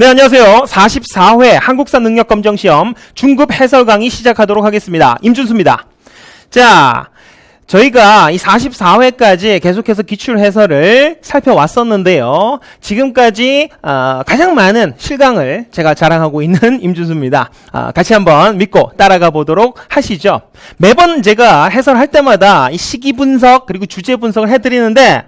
네, 안녕하세요. 44회 한국사 능력검정시험 중급 해설 강의 시작하도록 하겠습니다. 임준수입니다. 자, 저희가 이 44회까지 계속해서 기출 해설을 살펴왔었는데요. 지금까지 가장 많은 실강을 제가 자랑하고 있는 임준수입니다. 같이 한번 믿고 따라가 보도록 하시죠. 매번 제가 해설할 때마다 이 시기 분석 그리고 주제 분석을 해드리는데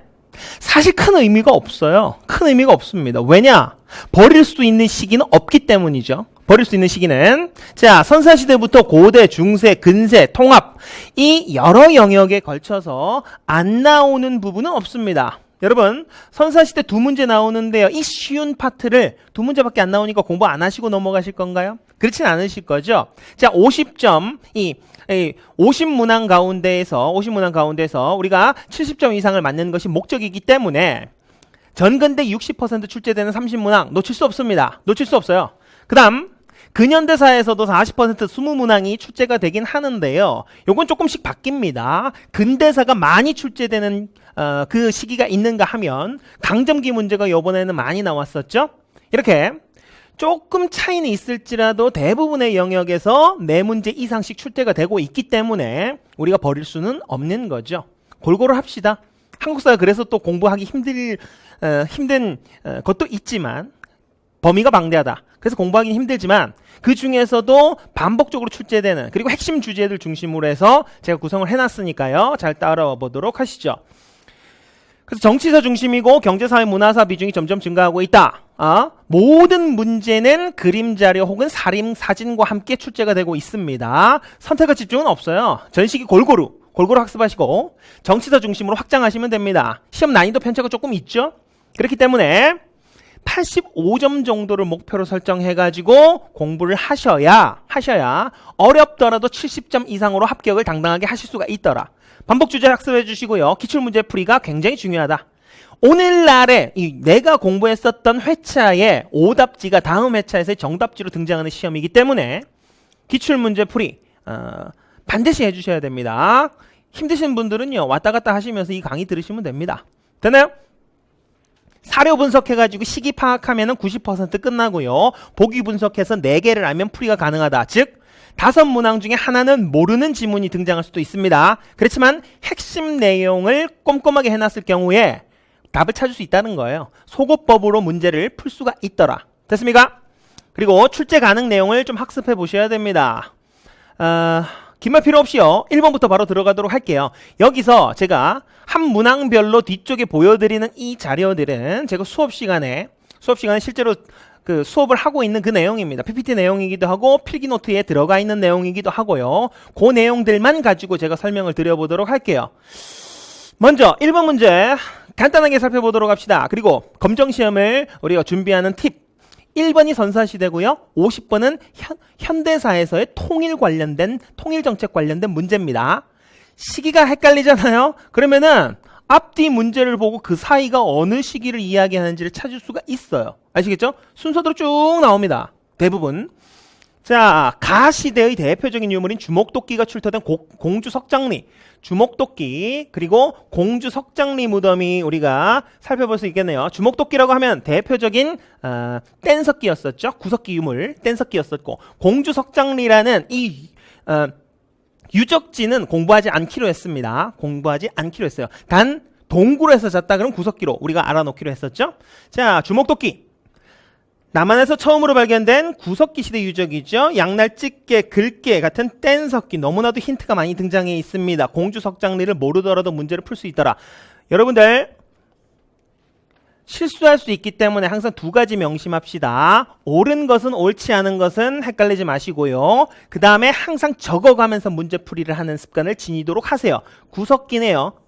사실 큰 의미가 없어요. 큰 의미가 없습니다. 왜냐? 버릴 수 있는 시기는 없기 때문이죠. 버릴 수 있는 시기는 자, 선사시대부터 고대, 중세, 근세, 통합 이 여러 영역에 걸쳐서 안 나오는 부분은 없습니다. 여러분, 선사시대 두 문제 나오는데요. 이 쉬운 파트를 두 문제밖에 안 나오니까 공부 안 하시고 넘어가실 건가요? 그렇진 않으실 거죠. 자, 50점 50문항 가운데에서 우리가 70점 이상을 맞는 것이 목적이기 때문에 전근대 60% 출제되는 30문항 놓칠 수 없습니다. 놓칠 수 없어요. 그 다음 근현대사에서도 40% 20문항이 출제가 되긴 하는데요. 요건 조금씩 바뀝니다. 근대사가 많이 출제되는 그 시기가 있는가 하면 강점기 문제가 이번에는 많이 나왔었죠. 이렇게 조금 차이는 있을지라도 대부분의 영역에서 4문제 이상씩 출제가 되고 있기 때문에 우리가 버릴 수는 없는 거죠. 골고루 합시다. 한국사가 그래서 또 공부하기 힘든 것도 있지만 범위가 방대하다. 그래서 공부하기 힘들지만 그 중에서도 반복적으로 출제되는 그리고 핵심 주제들 중심으로 해서 제가 구성을 해놨으니까요. 잘 따라와 보도록 하시죠. 그래서 정치사 중심이고 경제사회 문화사 비중이 점점 증가하고 있다. 모든 문제는 그림 자료 혹은 사진과 함께 출제가 되고 있습니다. 선택과 집중은 없어요. 전시기 골고루 학습하시고 정치사 중심으로 확장하시면 됩니다. 시험 난이도 편차가 조금 있죠. 그렇기 때문에 85점 정도를 목표로 설정해가지고 공부를 하셔야 어렵더라도 70점 이상으로 합격을 당당하게 하실 수가 있더라. 반복 주제 학습해 주시고요. 기출문제 풀이가 굉장히 중요하다. 오늘날에 내가 공부했었던 회차의 오답지가 다음 회차에서의 정답지로 등장하는 시험이기 때문에 기출문제 풀이 반드시 해주셔야 됩니다. 힘드신 분들은요. 왔다 갔다 하시면서 이 강의 들으시면 됩니다. 되나요? 사료 분석해가지고 시기 파악하면 90% 끝나고요. 보기 분석해서 4개를 알면 풀이가 가능하다. 즉 5문항 중에 하나는 모르는 지문이 등장할 수도 있습니다. 그렇지만 핵심 내용을 꼼꼼하게 해놨을 경우에 답을 찾을 수 있다는 거예요. 소거법으로 문제를 풀 수가 있더라. 됐습니까? 그리고 출제 가능 내용을 좀 학습해 보셔야 됩니다. 긴 말 필요 없이요. 1번부터 바로 들어가도록 할게요. 여기서 제가 한 문항별로 뒤쪽에 보여드리는 이 자료들은 제가 수업 시간에 실제로 그 수업을 하고 있는 그 내용입니다. PPT 내용이기도 하고 필기노트에 들어가 있는 내용이기도 하고요. 그 내용들만 가지고 제가 설명을 드려보도록 할게요. 먼저 1번 문제 간단하게 살펴보도록 합시다. 그리고 검정시험을 우리가 준비하는 팁. 1번이 선사시대고요. 50번은 현대사에서의 통일정책 관련된 문제입니다. 시기가 헷갈리잖아요. 그러면은 앞뒤 문제를 보고 그 사이가 어느 시기를 이야기하는지를 찾을 수가 있어요. 아시겠죠? 순서대로 쭉 나옵니다. 대부분. 자, 가시대의 대표적인 유물인 주목도끼가 출토된 공주 석장리, 주목도끼 그리고 공주 석장리 무덤이 우리가 살펴볼 수 있겠네요. 주목도끼라고 하면 대표적인 뗀석기였었죠. 구석기 유물 뗀석기였었고 공주 석장리라는 이 유적지는 공부하지 않기로 했습니다. 공부하지 않기로 했어요. 단 동굴에서 잤다 그러면 구석기로 우리가 알아놓기로 했었죠. 자, 주목도끼 남한에서 처음으로 발견된 구석기 시대 유적이죠. 양날 집게, 글게 같은 뗀석기 너무나도 힌트가 많이 등장해 있습니다. 공주 석장리를 모르더라도 문제를 풀 수 있더라. 여러분들 실수할 수 있기 때문에 항상 두 가지 명심합시다. 옳은 것은 옳지 않은 것은 헷갈리지 마시고요. 그 다음에 항상 적어가면서 문제풀이를 하는 습관을 지니도록 하세요. 구석기네요.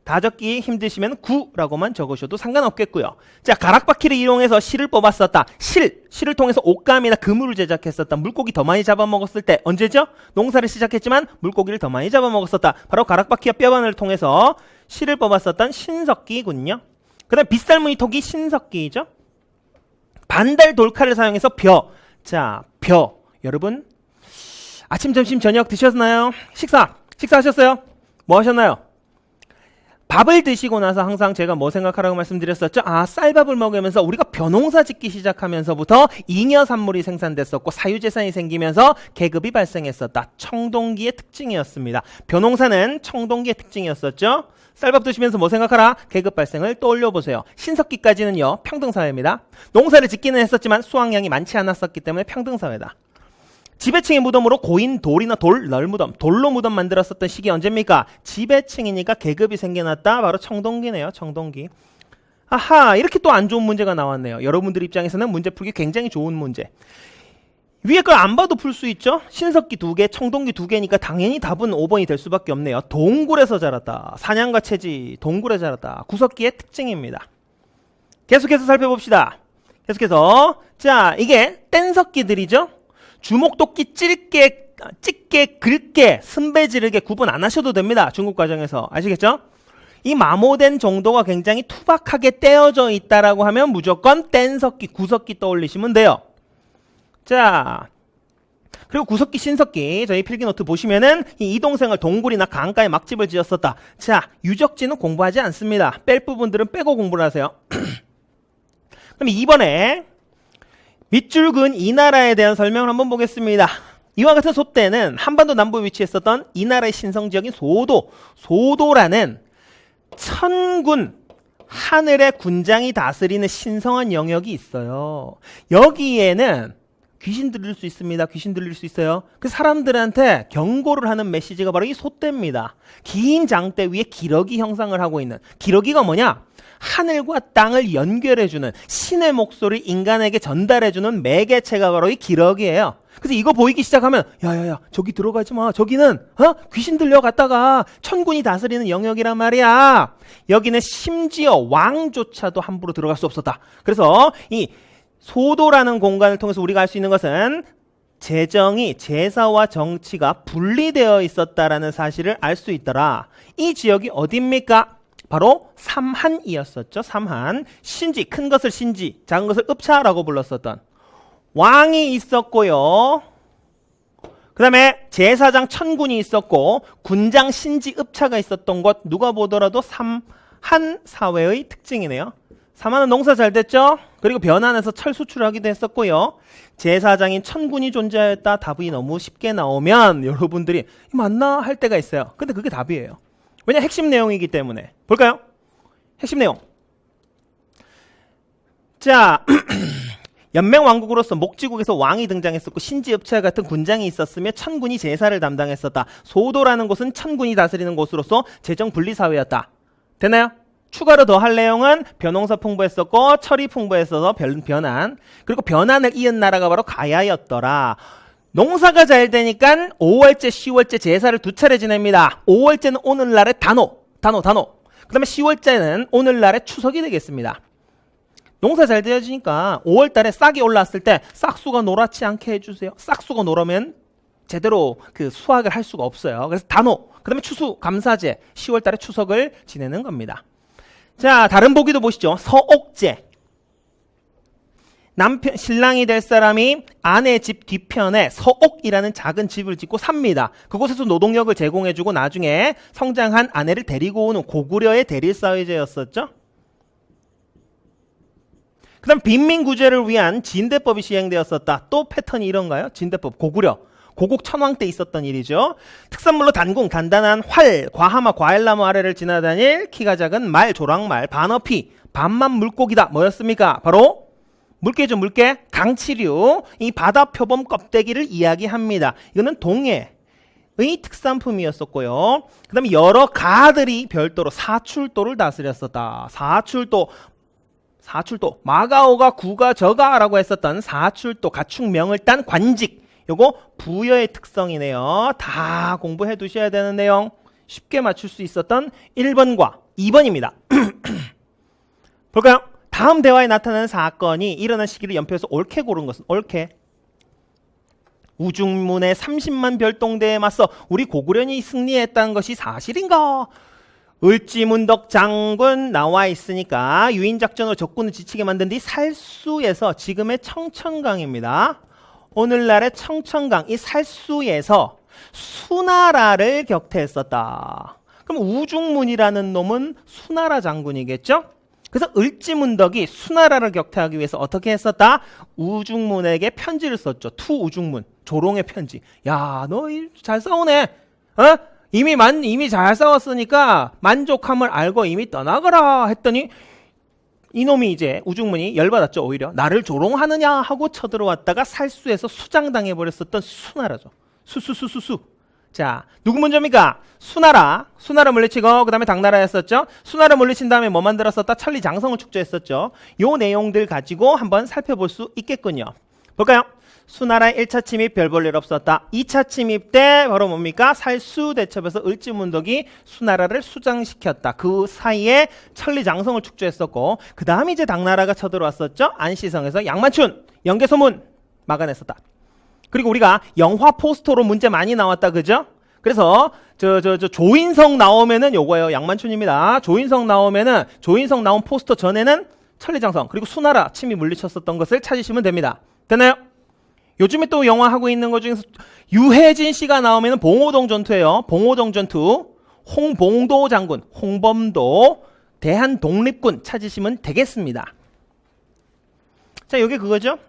다 적기 힘드시면 9라고만 적으셔도 상관없겠고요. 자, 가락바퀴를 이용해서 실을 뽑았었다. 실을 통해서 옷감이나 그물을 제작했었다. 물고기 더 많이 잡아먹었을 때 언제죠? 농사를 시작했지만 물고기를 더 많이 잡아먹었었다. 바로 가락바퀴와 뼈바늘을 통해서 실을 뽑았었던 신석기군요. 그 다음 빗살무늬 톡이 신석기죠. 반달 돌칼을 사용해서 벼. 자, 벼. 여러분 아침, 점심, 저녁 드셨나요? 식사하셨어요? 뭐 하셨나요? 밥을 드시고 나서 항상 제가 뭐 생각하라고 말씀드렸었죠? 쌀밥을 먹으면서 우리가 벼농사 짓기 시작하면서부터 잉여 산물이 생산됐었고 사유재산이 생기면서 계급이 발생했었다. 청동기의 특징이었습니다. 벼농사는 청동기의 특징이었었죠? 쌀밥 드시면서 뭐 생각하라? 계급 발생을 떠올려 보세요. 신석기까지는요, 평등사회입니다. 농사를 짓기는 했었지만 수확량이 많지 않았었기 때문에 평등사회다. 지배층의 무덤으로 고인 돌이나 널무덤, 돌로 무덤 만들었었던 시기 언제입니까? 지배층이니까 계급이 생겨났다. 바로 청동기네요. 청동기. 아하, 이렇게 또 안 좋은 문제가 나왔네요. 여러분들 입장에서는 문제 풀기 굉장히 좋은 문제. 위에 걸 안 봐도 풀 수 있죠? 신석기 2개, 청동기 2개니까 당연히 답은 5번이 될 수밖에 없네요. 동굴에서 자랐다. 사냥과 채지, 동굴에 자랐다. 구석기의 특징입니다. 계속해서 살펴봅시다. 계속해서 자, 이게 뗀석기들이죠? 주먹도끼 찢게, 긁게, 승배 지르게 구분 안 하셔도 됩니다. 중국 과정에서. 아시겠죠? 이 마모된 정도가 굉장히 투박하게 떼어져 있다라고 하면 무조건 뗀석기, 구석기 떠올리시면 돼요. 자, 그리고 구석기, 신석기 저희 필기노트 보시면은 이 이동생을 동굴이나 강가에 막집을 지었었다. 자, 유적지는 공부하지 않습니다. 뺄 부분들은 빼고 공부를 하세요. 그럼 2번에 밑줄 그은 이 나라에 대한 설명을 한번 보겠습니다. 이와 같은 소떼는 한반도 남부에 위치했었던 이 나라의 신성지역인 소도라는 천군, 하늘의 군장이 다스리는 신성한 영역이 있어요. 여기에는 귀신 들릴 수 있습니다. 귀신 들릴 수 있어요. 그 사람들한테 경고를 하는 메시지가 바로 이 소떼입니다. 긴 장대 위에 기러기 형상을 하고 있는, 기러기가 뭐냐? 하늘과 땅을 연결해주는, 신의 목소리를 인간에게 전달해주는 매개체가 바로 이 기러기예요. 그래서 이거 보이기 시작하면 야야야 저기 들어가지 마. 저기는 귀신 들려갔다가 천군이 다스리는 영역이란 말이야. 여기는 심지어 왕조차도 함부로 들어갈 수 없었다. 그래서 이 소도라는 공간을 통해서 우리가 알 수 있는 것은 재정이, 제사와 정치가 분리되어 있었다라는 사실을 알 수 있더라. 이 지역이 어디입니까? 바로 삼한이었었죠. 삼한. 신지, 큰 것을 신지, 작은 것을 읍차라고 불렀었던 왕이 있었고요. 그 다음에 제사장 천군이 있었고 군장, 신지, 읍차가 있었던 곳, 누가 보더라도 삼한 사회의 특징이네요. 삼한은 농사 잘 됐죠? 그리고 변안에서 철 수출하기도 했었고요. 제사장인 천군이 존재하였다. 답이 너무 쉽게 나오면 여러분들이 맞나? 할 때가 있어요. 근데 그게 답이에요. 왜냐? 핵심 내용이기 때문에. 볼까요? 핵심 내용. 자, 연맹왕국으로서 목지국에서 왕이 등장했었고 신지읍차 같은 군장이 있었으며 천군이 제사를 담당했었다. 소도라는 곳은 천군이 다스리는 곳으로서 재정 분리사회였다. 됐나요? 추가로 더 할 내용은 벼농사 풍부했었고 철이 풍부했어서 변안, 그리고 변안을 이은 나라가 바로 가야였더라. 농사가 잘 되니까 5월째, 10월째 제사를 2차례 지냅니다. 5월째는 오늘날의 단오. 그 다음에 10월째는 오늘날의 추석이 되겠습니다. 농사 잘 되어지니까 5월달에 싹이 올라왔을 때 싹수가 노랗지 않게 해주세요. 싹수가 노르면 제대로 그 수확을 할 수가 없어요. 그래서 단오, 그 다음에 추수, 감사제, 10월달에 추석을 지내는 겁니다. 자, 다른 보기도 보시죠. 서옥제. 남편, 신랑이 될 사람이 아내 집 뒤편에 서옥이라는 작은 집을 짓고 삽니다. 그곳에서 노동력을 제공해주고 나중에 성장한 아내를 데리고 오는 고구려의 대릴사회제였었죠. 그 다음 빈민구제를 위한 진대법이 시행되었었다. 또 패턴이 이런가요? 진대법, 고구려. 고국 천왕 때 있었던 일이죠. 특산물로 단궁, 단단한 활, 과하마, 과일나무 아래를 지나다닐 키가 작은 말, 조랑말, 반어피, 반만 물고기다. 뭐였습니까? 바로 물개죠, 물개. 강치류, 이 바다 표범 껍데기를 이야기합니다. 이거는 동해의 특산품이었었고요. 그 다음에 여러 가들이 별도로 사출도를 다스렸었다. 사출도, 마가오가 구가 저가라고 했었던 사출도, 가축명을 딴 관직. 요거 부여의 특성이네요. 다 공부해 두셔야 되는 내용. 쉽게 맞출 수 있었던 1번과 2번입니다. 볼까요? 다음 대화에 나타나는 사건이 일어난 시기를 연표해서 옳게 고른 것은 옳게. 우중문의 30만 별동대에 맞서 우리 고구려이 승리했다는 것이 사실인가? 을지문덕 장군 나와 있으니까 유인작전으로 적군을 지치게 만든 뒤 살수에서 지금의 청천강입니다. 오늘날의 청천강, 이 살수에서 수나라를 격퇴했었다. 그럼 우중문이라는 놈은 수나라 장군이겠죠? 그래서 을지문덕이 수나라를 격퇴하기 위해서 어떻게 했었다? 우중문에게 편지를 썼죠. 투 우중문, 조롱의 편지. 야, 너 잘 싸우네. 어? 이미 잘 싸웠으니까 만족함을 알고 이미 떠나거라 했더니 이놈이 이제 우중문이 열받았죠. 오히려 나를 조롱하느냐 하고 쳐들어왔다가 살수해서 수장당해 버렸었던 수나라죠. 수수수수수. 자, 누구 문제입니까? 수나라 물리치고 그 다음에 당나라였었죠. 수나라 물리친 다음에 뭐 만들었었다? 천리장성을 축조했었죠. 요 내용들 가지고 한번 살펴볼 수 있겠군요. 볼까요? 수나라의 1차 침입 별 볼 일 없었다. 2차 침입 때 바로 뭡니까? 살수대첩에서 을지문덕이 수나라를 수장시켰다. 그 사이에 천리장성을 축조했었고 그 다음에 이제 당나라가 쳐들어왔었죠. 안시성에서 양만춘, 영계소문 막아냈었다. 그리고 우리가 영화 포스터로 문제 많이 나왔다. 그죠? 그래서 조인성 나오면은 요거예요. 양만춘입니다. 조인성 나온 포스터 전에는 천리장성 그리고 수나라 침입 물리쳤었던 것을 찾으시면 됩니다. 됐나요? 요즘에 또 영화 하고 있는 것 중에서 유해진 씨가 나오면은 봉오동 전투예요. 봉오동 전투. 홍봉도 장군, 홍범도 대한독립군 찾으시면 되겠습니다. 자, 이게 그거죠.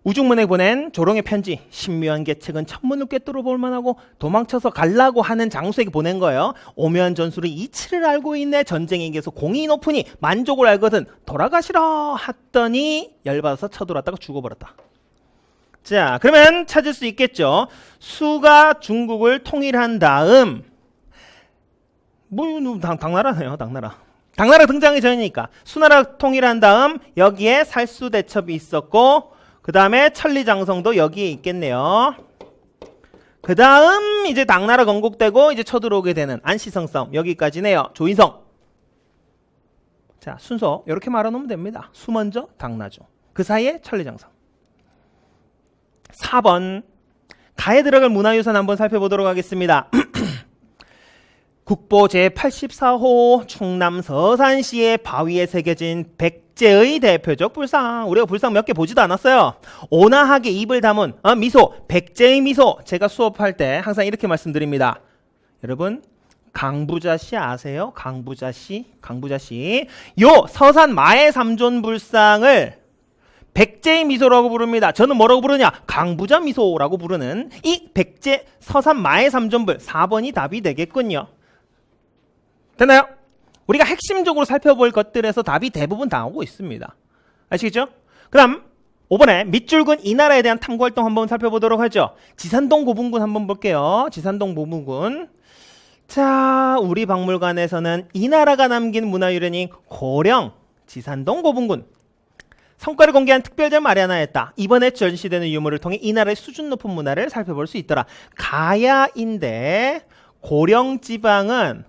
우중문에 보낸 조롱의 편지. 신묘한 계책은 천문을 꿰뚫어 볼 만하고 도망쳐서 갈라고 하는 장수에게 보낸 거예요. 오묘한 전술의 이치를 알고 있네. 전쟁에게서 공이 높으니 만족을 알거든. 돌아가시라 했더니 열받아서 쳐들어왔다가 죽어버렸다. 자, 그러면 찾을 수 있겠죠. 수가 중국을 통일한 다음 당나라네요. 당나라 등장이 전이니까 수나라 통일한 다음 여기에 살수대첩이 있었고 그 다음에 천리장성도 여기에 있겠네요. 그 다음 이제 당나라 건국되고 이제 쳐들어오게 되는 안시성 싸움 여기까지네요. 조인성. 자, 순서 이렇게 말해놓으면 됩니다. 수 먼저 당나죠. 그 사이에 천리장성. 4번 가에 들어갈 문화유산 한번 살펴보도록 하겠습니다. 국보 제84호 충남 서산시의 바위에 새겨진 백제의 대표적 불상. 우리가 불상 몇 개 보지도 않았어요. 온화하게 입을 담은 미소, 백제의 미소. 제가 수업할 때 항상 이렇게 말씀드립니다. 여러분 강부자씨 아세요? 강부자씨. 요 서산 마의 삼존 불상을 백제의 미소라고 부릅니다. 저는 뭐라고 부르냐? 강부자 미소라고 부르는 이 백제 서산 마의 삼존불 4번이 답이 되겠군요. 됐나요? 우리가 핵심적으로 살펴볼 것들에서 답이 대부분 나오고 있습니다. 아시겠죠? 그 다음 5번에 밑줄근 이 나라에 대한 탐구활동 한번 살펴보도록 하죠. 지산동 고분군 한번 볼게요. 지산동 고분군. 자, 우리 박물관에서는 이 나라가 남긴 문화유산인 고령 지산동 고분군 성과를 공개한 특별전 마련하였다. 이번에 전시되는 유물을 통해 이 나라의 수준 높은 문화를 살펴볼 수 있더라. 가야인데 고령지방은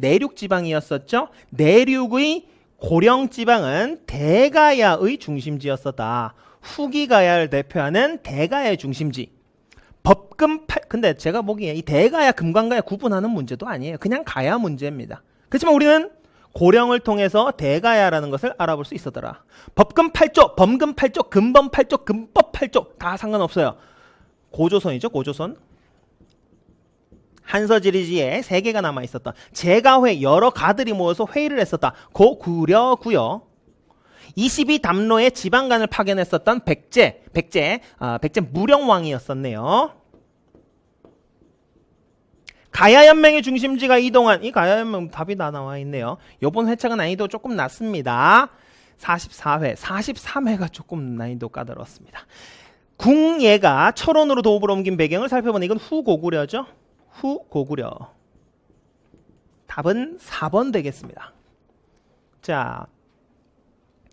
내륙지방이었었죠. 내륙의 고령지방은 대가야의 중심지였었다. 후기가야를 대표하는 대가야의 중심지. 근데 제가 보기에 이 대가야, 금관가야 구분하는 문제도 아니에요. 그냥 가야 문제입니다. 그렇지만 우리는 고령을 통해서 대가야라는 것을 알아볼 수 있었더라. 법금 8조, 범금 8조, 금범 8조, 금법 8조 다 상관없어요. 고조선이죠. 고조선. 한서지리지에 3개가 남아있었다. 제가회 여러 가들이 모여서 회의를 했었다. 고구려구요. 22담로의 지방간을 파견했었던 백제 무령왕이었었네요. 가야연맹의 중심지가 이동한 이 가야연맹 답이 다 나와 있네요. 이번 회차가 난이도 조금 낮습니다. 44회, 43회가 조금 난이도 까다롭습니다. 궁예가 철원으로 도읍으로 옮긴 배경을 살펴보니 이건 후고구려죠. 후고구려. 답은 4번 되겠습니다. 자,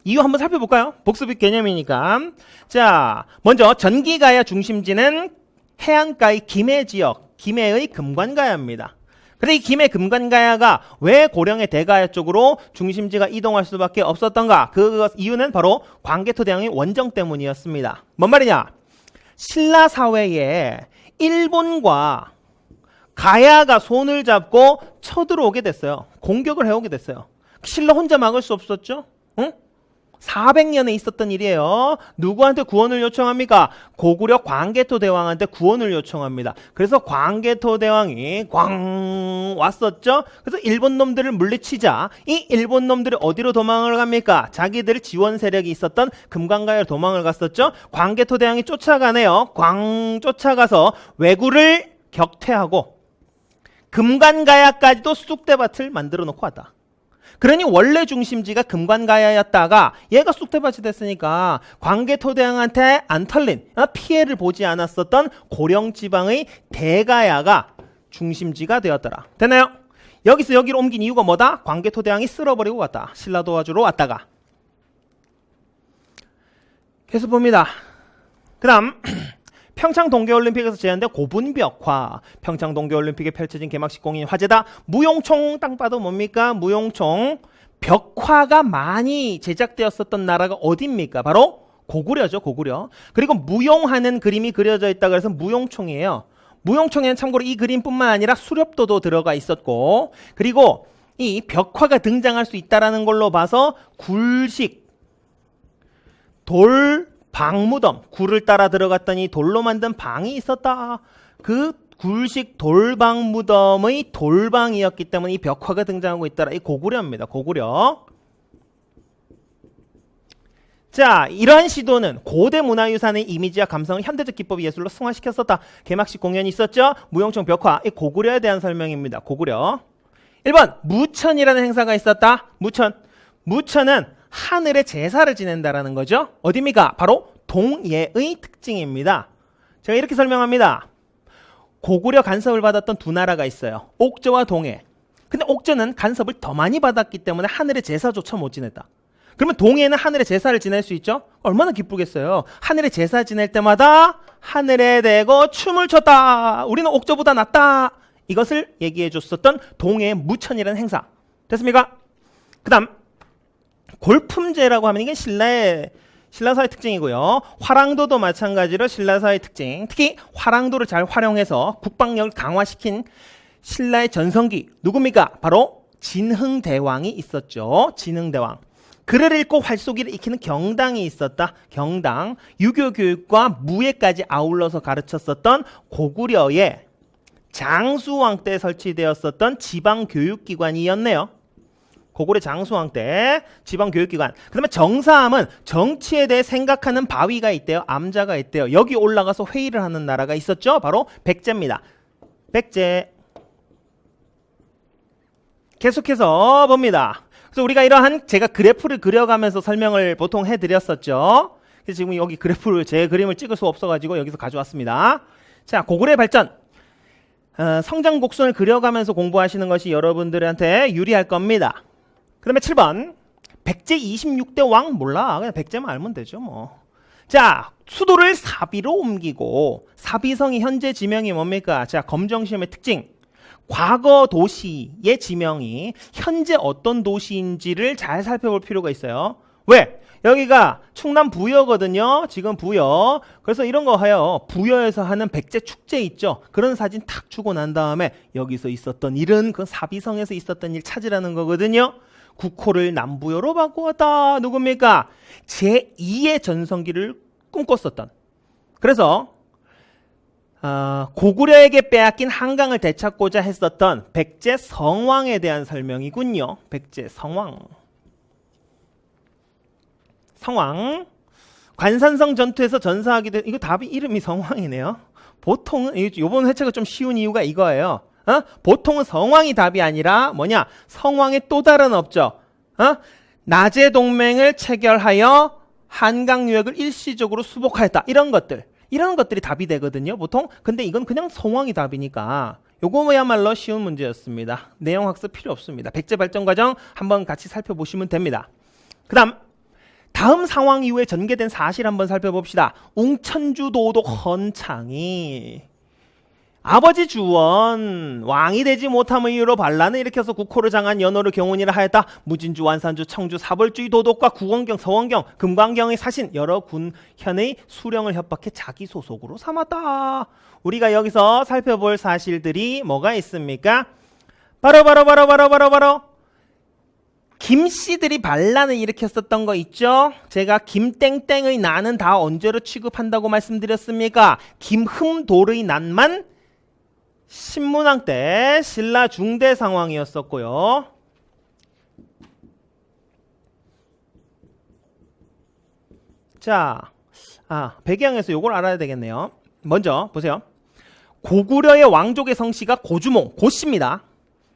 이유 한번 살펴볼까요? 복습 개념이니까. 자, 먼저 전기가야 중심지는 해안가의 김해 지역, 김해의 금관가야입니다. 근데 이 김해 금관가야가 왜 고령의 대가야 쪽으로 중심지가 이동할 수밖에 없었던가? 그 이유는 바로 광개토대왕의 원정 때문이었습니다. 뭔 말이냐? 신라 사회에 일본과 가야가 손을 잡고 쳐들어오게 됐어요. 공격을 해오게 됐어요. 신라 혼자 막을 수 없었죠? 응? 400년에 있었던 일이에요. 누구한테 구원을 요청합니까? 고구려 광개토 대왕한테 구원을 요청합니다. 그래서 광개토 대왕이 광 왔었죠. 그래서 일본 놈들을 물리치자 이 일본 놈들이 어디로 도망을 갑니까? 자기들 지원 세력이 있었던 금강가야로 도망을 갔었죠. 광개토 대왕이 쫓아가네요. 광 쫓아가서 왜구를 격퇴하고 금관가야까지도 쑥대밭을 만들어 놓고 왔다. 그러니 원래 중심지가 금관가야였다가 얘가 쑥대밭이 됐으니까 광개토대왕한테 안 털린 피해를 보지 않았었던 고령지방의 대가야가 중심지가 되었더라. 됐나요? 여기서 여기로 옮긴 이유가 뭐다? 광개토대왕이 쓸어버리고 갔다. 신라 도와주러 왔다가. 계속 봅니다. 그 다음 평창 동계올림픽에서 제안된 고분벽화. 평창 동계올림픽에 펼쳐진 개막식 공연이 화제다. 무용총 딱 봐도 뭡니까? 무용총. 벽화가 많이 제작되었었던 나라가 어디입니까? 바로 고구려죠. 고구려. 그리고 무용하는 그림이 그려져 있다고 해서 무용총이에요. 무용총에는 참고로 이 그림뿐만 아니라 수렵도도 들어가 있었고 그리고 이 벽화가 등장할 수 있다는 걸로 봐서 굴식, 돌, 방무덤, 굴을 따라 들어갔더니 돌로 만든 방이 있었다. 그 굴식 돌방무덤의 돌방이었기 때문에 이 벽화가 등장하고 있더라. 이 고구려입니다. 고구려. 자, 이러한 시도는 고대 문화유산의 이미지와 감성을 현대적 기법 예술로 승화시켰었다. 개막식 공연이 있었죠. 무용총 벽화. 이 고구려에 대한 설명입니다. 고구려. 1번 무천이라는 행사가 있었다. 무천. 무천은 하늘에 제사를 지낸다라는 거죠. 어디입니까? 바로 동예의 특징입니다. 제가 이렇게 설명합니다. 고구려 간섭을 받았던 두 나라가 있어요. 옥저와 동예. 근데 옥저는 간섭을 더 많이 받았기 때문에 하늘에 제사조차 못 지냈다. 그러면 동예는 하늘에 제사를 지낼 수 있죠? 얼마나 기쁘겠어요. 하늘에 제사 지낼 때마다 하늘에 대고 춤을 췄다. 우리는 옥저보다 낫다. 이것을 얘기해 줬었던 동예 무천이라는 행사. 됐습니까? 그 다음 골품제라고 하면 이게 신라사의 특징이고요. 화랑도도 마찬가지로 신라사의 특징. 특히 화랑도를 잘 활용해서 국방력을 강화시킨 신라의 전성기 누굽니까? 바로 진흥대왕이 있었죠. 진흥대왕. 글을 읽고 활쏘기를 익히는 경당이 있었다. 경당. 유교 교육과 무예까지 아울러서 가르쳤었던 고구려의 장수왕 때 설치되었었던 지방교육기관이었네요. 고구려 장수왕 때 지방교육기관. 그 다음에 정사함은 정치에 대해 생각하는 바위가 있대요. 암자가 있대요. 여기 올라가서 회의를 하는 나라가 있었죠. 바로 백제입니다. 백제. 계속해서 봅니다. 그래서 우리가 이러한 제가 그래프를 그려가면서 설명을 보통 해드렸었죠. 그래서 지금 여기 그래프를 제 그림을 찍을 수 없어가지고 여기서 가져왔습니다. 자, 고구려의 발전. 성장 곡선을 그려가면서 공부하시는 것이 여러분들한테 유리할 겁니다. 그 다음에 7번 백제 26대 왕 몰라. 그냥 백제만 알면 되죠 뭐. 자, 수도를 사비로 옮기고 사비성이 현재 지명이 뭡니까? 자, 검정시험의 특징. 과거 도시의 지명이 현재 어떤 도시인지를 잘 살펴볼 필요가 있어요. 왜? 여기가 충남 부여거든요. 지금 부여. 그래서 이런 거 해요. 부여에서 하는 백제 축제 있죠. 그런 사진 탁 주고 난 다음에 여기서 있었던 일은 그 사비성에서 있었던 일 찾으라는 거거든요. 국호를 남부여로 바꾸었다. 누굽니까? 제2의 전성기를 꿈꿨었던. 그래서 고구려에게 빼앗긴 한강을 되찾고자 했었던 백제 성왕에 대한 설명이군요. 백제 성왕. 성왕. 관산성 전투에서 전사하기도 이거 답이 이름이 성왕이네요. 보통은 이번 회차가 좀 쉬운 이유가 이거예요. 보통은 성왕이 답이 아니라 뭐냐? 성왕의 또 다른 업적. 나제 동맹을 체결하여 한강 유역을 일시적으로 수복하였다. 이런 것들이 답이 되거든요. 보통. 근데 이건 그냥 성왕이 답이니까 요거야말로 쉬운 문제였습니다. 내용 학습 필요 없습니다. 백제 발전 과정 한번 같이 살펴보시면 됩니다. 다음 상황 이후에 전개된 사실 한번 살펴봅시다. 웅천주 도독 헌창이 아버지 주원 왕이 되지 못함의 이유로 반란을 일으켜서 국호를 장한 연호를 경운이라 하였다. 무진주, 완산주, 청주, 사벌주의 도독과 구원경, 서원경, 금광경의 사신 여러 군현의 수령을 협박해 자기 소속으로 삼았다. 우리가 여기서 살펴볼 사실들이 뭐가 있습니까? 바로 김씨들이 반란을 일으켰었던 거 있죠? 제가 김땡땡의 난은 다 언제로 취급한다고 말씀드렸습니까? 김흠돌의 난만 신문왕 때 신라 중대 상황이었었고요. 자, 배경에서 요걸 알아야 되겠네요. 먼저 보세요. 고구려의 왕족의 성씨가 고주몽, 고씨입니다.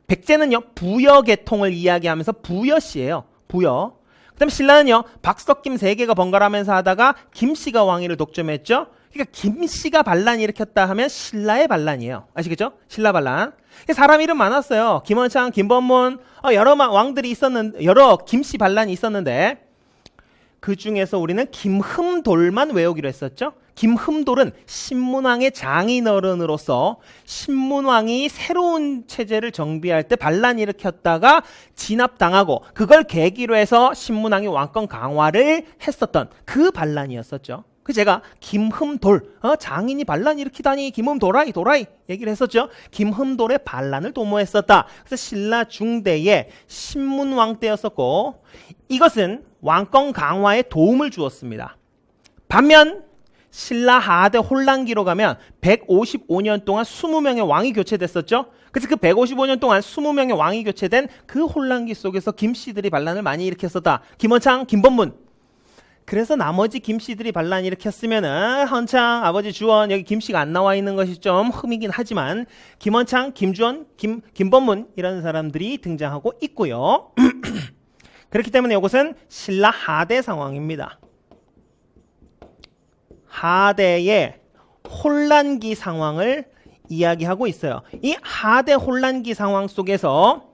백제는요, 부여 계통을 이야기하면서 부여씨예요. 부여. 그 다음에 신라는요, 박석김 세 개가 번갈아가면서 하다가 김씨가 왕위를 독점했죠. 그러니까 김씨가 반란 일으켰다 하면 신라의 반란이에요. 아시겠죠? 신라 반란. 사람 이름 많았어요. 김원창, 김번문, 여러 왕들이 있었는데, 여러 김씨 반란이 있었는데, 그 중에서 우리는 김흠돌만 외우기로 했었죠. 김흠돌은 신문왕의 장인어른으로서 신문왕이 새로운 체제를 정비할 때 반란 일으켰다가 진압당하고 그걸 계기로 해서 신문왕이 왕권 강화를 했었던 그 반란이었었죠. 그 제가 김흠돌, 장인이 반란 일으키다니 김흠도라이 얘기를 했었죠. 김흠돌의 반란을 도모했었다. 그래서 신라 중대의 신문왕 때였었고 이것은 왕권 강화에 도움을 주었습니다. 반면 신라 하대 혼란기로 가면 155년 동안 20명의 왕이 교체됐었죠. 그래서 그 155년 동안 20명의 왕이 교체된 그 혼란기 속에서 김씨들이 반란을 많이 일으켰었다. 김원창, 김번문. 그래서 나머지 김씨들이 반란 일으켰으면은 헌창, 아버지 주원, 여기 김씨가 안 나와 있는 것이 좀 흠이긴 하지만 김원창, 김주원, 김번문 이런 사람들이 등장하고 있고요. 그렇기 때문에 이것은 신라 하대 상황입니다. 하대의 혼란기 상황을 이야기하고 있어요. 이 하대 혼란기 상황 속에서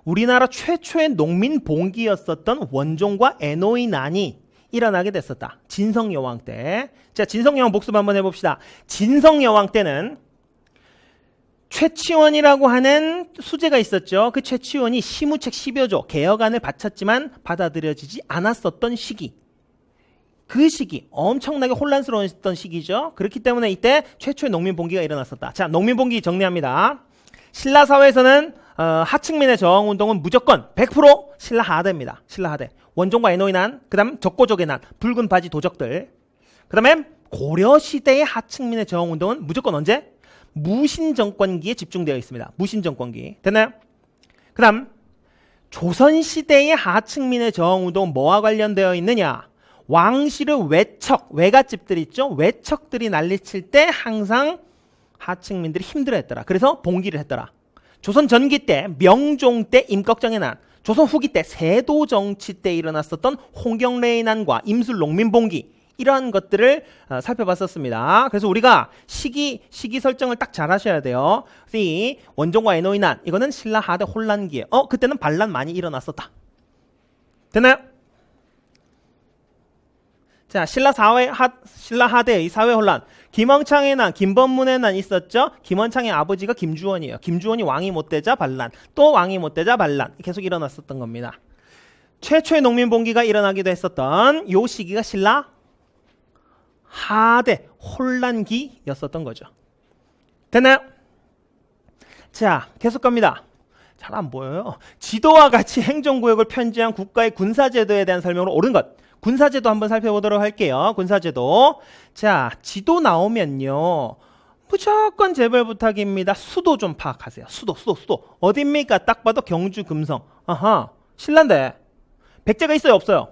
우리나라 최초의 농민 봉기였었던 원종과 애노의 난이 일어나게 됐었다. 진성여왕 때. 자, 진성여왕 복습 한번 해봅시다. 진성여왕 때는 최치원이라고 하는 수재가 있었죠. 그 최치원이 시무책 10여조 개혁안을 바쳤지만 받아들여지지 않았었던 시기. 그 시기 엄청나게 혼란스러웠던 시기죠. 그렇기 때문에 이때 최초의 농민봉기가 일어났었다. 자, 농민봉기 정리합니다. 신라 사회에서는 하층민의 저항운동은 무조건 100% 신라 하대입니다. 신라 하대. 원종과 애노의 난, 그 다음 적고족의 난, 붉은 바지 도적들. 그 다음에 고려시대의 하층민의 저항운동은 무조건 언제? 무신정권기에 집중되어 있습니다. 무신정권기. 됐나요? 그 다음 조선시대의 하층민의 저항운동은 뭐와 관련되어 있느냐? 왕실의 외갓집들 있죠? 외척들이 난리칠 때 항상 하층민들이 힘들어했더라. 그래서 봉기를 했더라. 조선 전기 때, 명종 때 임꺽정의 난, 조선 후기 때 세도 정치 때 일어났었던 홍경래의 난과 임술 농민봉기 이러한 것들을 살펴봤었습니다. 그래서 우리가 시기 설정을 딱 잘 하셔야 돼요. 이 원종과 애노의 난 이거는 신라 하대 혼란기에 그때는 반란 많이 일어났었다. 됐나요? 자, 신라 하대의 사회 혼란. 김원창의 난, 김번문의 난 있었죠? 김원창의 아버지가 김주원이에요. 김주원이 왕이 못 되자 반란, 또 왕이 못 되자 반란 계속 일어났었던 겁니다. 최초의 농민봉기가 일어나기도 했었던 요 시기가 신라 하대 혼란기였었던 거죠. 됐나요? 자, 계속 갑니다. 잘 안 보여요. 지도와 같이 행정구역을 편제한 국가의 군사제도에 대한 설명으로 옳은 것. 군사제도 한번 살펴보도록 할게요. 군사제도. 자, 지도 나오면요. 무조건 제발 부탁입니다. 수도 좀 파악하세요. 수도. 어딥니까? 딱 봐도 경주 금성. 아하, 신라인데. 백제가 있어요? 없어요?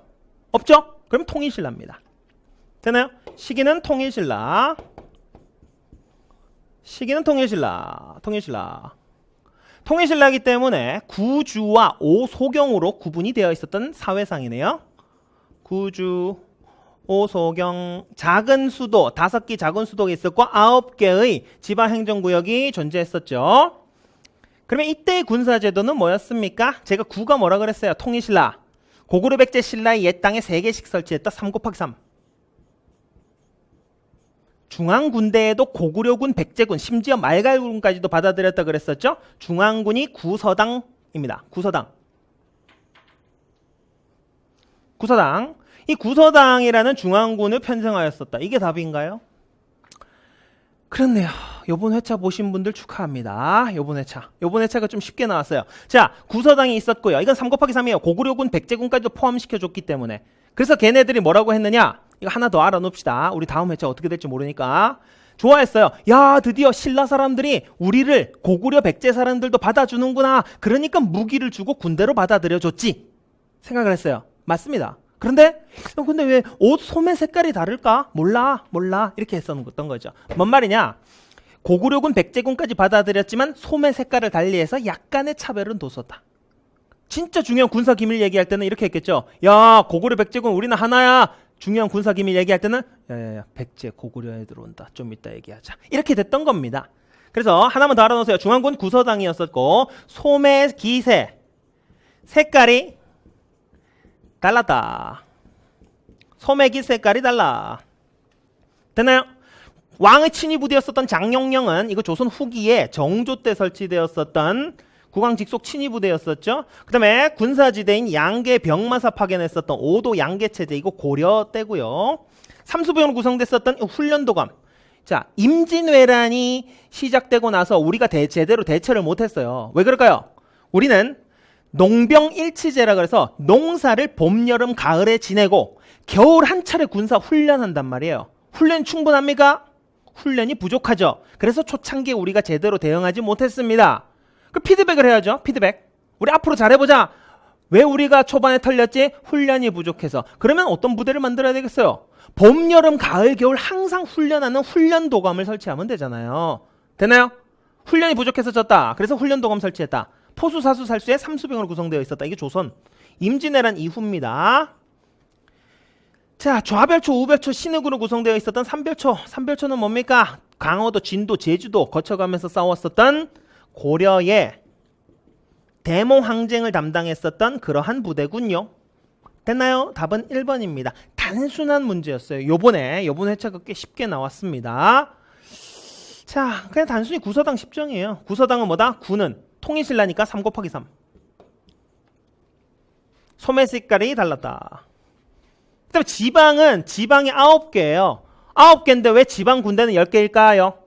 없죠? 그럼 통일신라입니다. 되나요? 시기는 통일신라. 통일신라이기 때문에 구주와 오소경으로 구분이 되어 있었던 사회상이네요. 구주, 오소경, 작은 수도, 5개 작은 수도가 있었고 9개의 지방행정구역이 존재했었죠. 그러면 이때의 군사제도는 뭐였습니까? 제가 구가 뭐라 그랬어요? 통일신라. 고구려 백제 신라의 옛 땅에 3개씩 설치했다. 3곱하기3. 중앙군대에도 고구려군, 백제군, 심지어 말갈군까지도 받아들였다 그랬었죠. 중앙군이 구서당입니다. 구서당. 이 구서당이라는 중앙군을 편성하였었다. 이게 답인가요? 그렇네요. 요번 회차 보신 분들 축하합니다. 요번 회차가 좀 쉽게 나왔어요. 자, 구서당이 있었고요. 이건 3 곱하기 3이에요. 고구려군, 백제군까지도 포함시켜줬기 때문에. 그래서 걔네들이 뭐라고 했느냐? 이거 하나 더 알아놓읍시다. 우리 다음 회차 어떻게 될지 모르니까. 좋아했어요. 야, 드디어 신라 사람들이 우리를 고구려, 백제 사람들도 받아주는구나. 그러니까 무기를 주고 군대로 받아들여줬지. 생각을 했어요. 맞습니다. 근데 왜 옷 소매 색깔이 다를까? 몰라. 이렇게 했었던 거죠. 뭔 말이냐? 고구려군, 백제군까지 받아들였지만 소매 색깔을 달리해서 약간의 차별은 뒀었다. 진짜 중요한 군사 기밀 얘기할 때는 이렇게 했겠죠. 야, 고구려, 백제군 우리는 하나야. 중요한 군사 기밀 얘기할 때는 야, 백제, 고구려에 들어온다. 좀 이따 얘기하자. 이렇게 됐던 겁니다. 그래서 하나만 더 알아놓으세요. 중앙군 구서당이었었고 소매 기세 색깔이 달랐다. 소매기 색깔이 달라. 됐나요? 왕의 친위 부대였었던 장영령은 이거 조선 후기에 정조 때 설치되었었던 국왕 직속 친위 부대였었죠. 그 다음에 군사지대인 양계 병마사 파견했었던 5도 양계체제, 이거 고려 때고요. 삼수병으로 구성됐었던 훈련도감. 자, 임진왜란이 시작되고 나서 우리가 제대로 대처를 못했어요. 왜 그럴까요? 우리는 농병일치제라 그래서 농사를 봄, 여름, 가을에 지내고 겨울 한 차례 군사 훈련한단 말이에요. 훈련 충분합니까? 훈련이 부족하죠. 그래서 초창기에 우리가 제대로 대응하지 못했습니다. 그 피드백을 해야죠. 피드백. 우리 앞으로 잘해보자. 왜 우리가 초반에 털렸지? 훈련이 부족해서. 그러면 어떤 부대를 만들어야 되겠어요? 봄, 여름, 가을, 겨울 항상 훈련하는 훈련도감을 설치하면 되잖아요. 되나요? 훈련이 부족해서 졌다. 그래서 훈련도감 설치했다. 포수, 사수, 살수의 삼수병으로 구성되어 있었다. 이게 조선 임진왜란 이후입니다. 자, 좌별초, 우별초, 신흙으로 구성되어 있었던 삼별초. 삼별초는 뭡니까? 강화도, 진도, 제주도 거쳐가면서 싸웠었던 고려의 대모항쟁을 담당했었던 그러한 부대군요. 됐나요? 답은 1번입니다. 단순한 문제였어요. 요번 회차가 꽤 쉽게 나왔습니다. 자, 그냥 단순히 구서당 10정이에요. 구서당은 뭐다? 구는 통일신라니까 3 곱하기 3. 소매 색깔이 달랐다. 그 다음에 지방이 9개예요. 9개인데 왜 지방 군대는 10개일까요?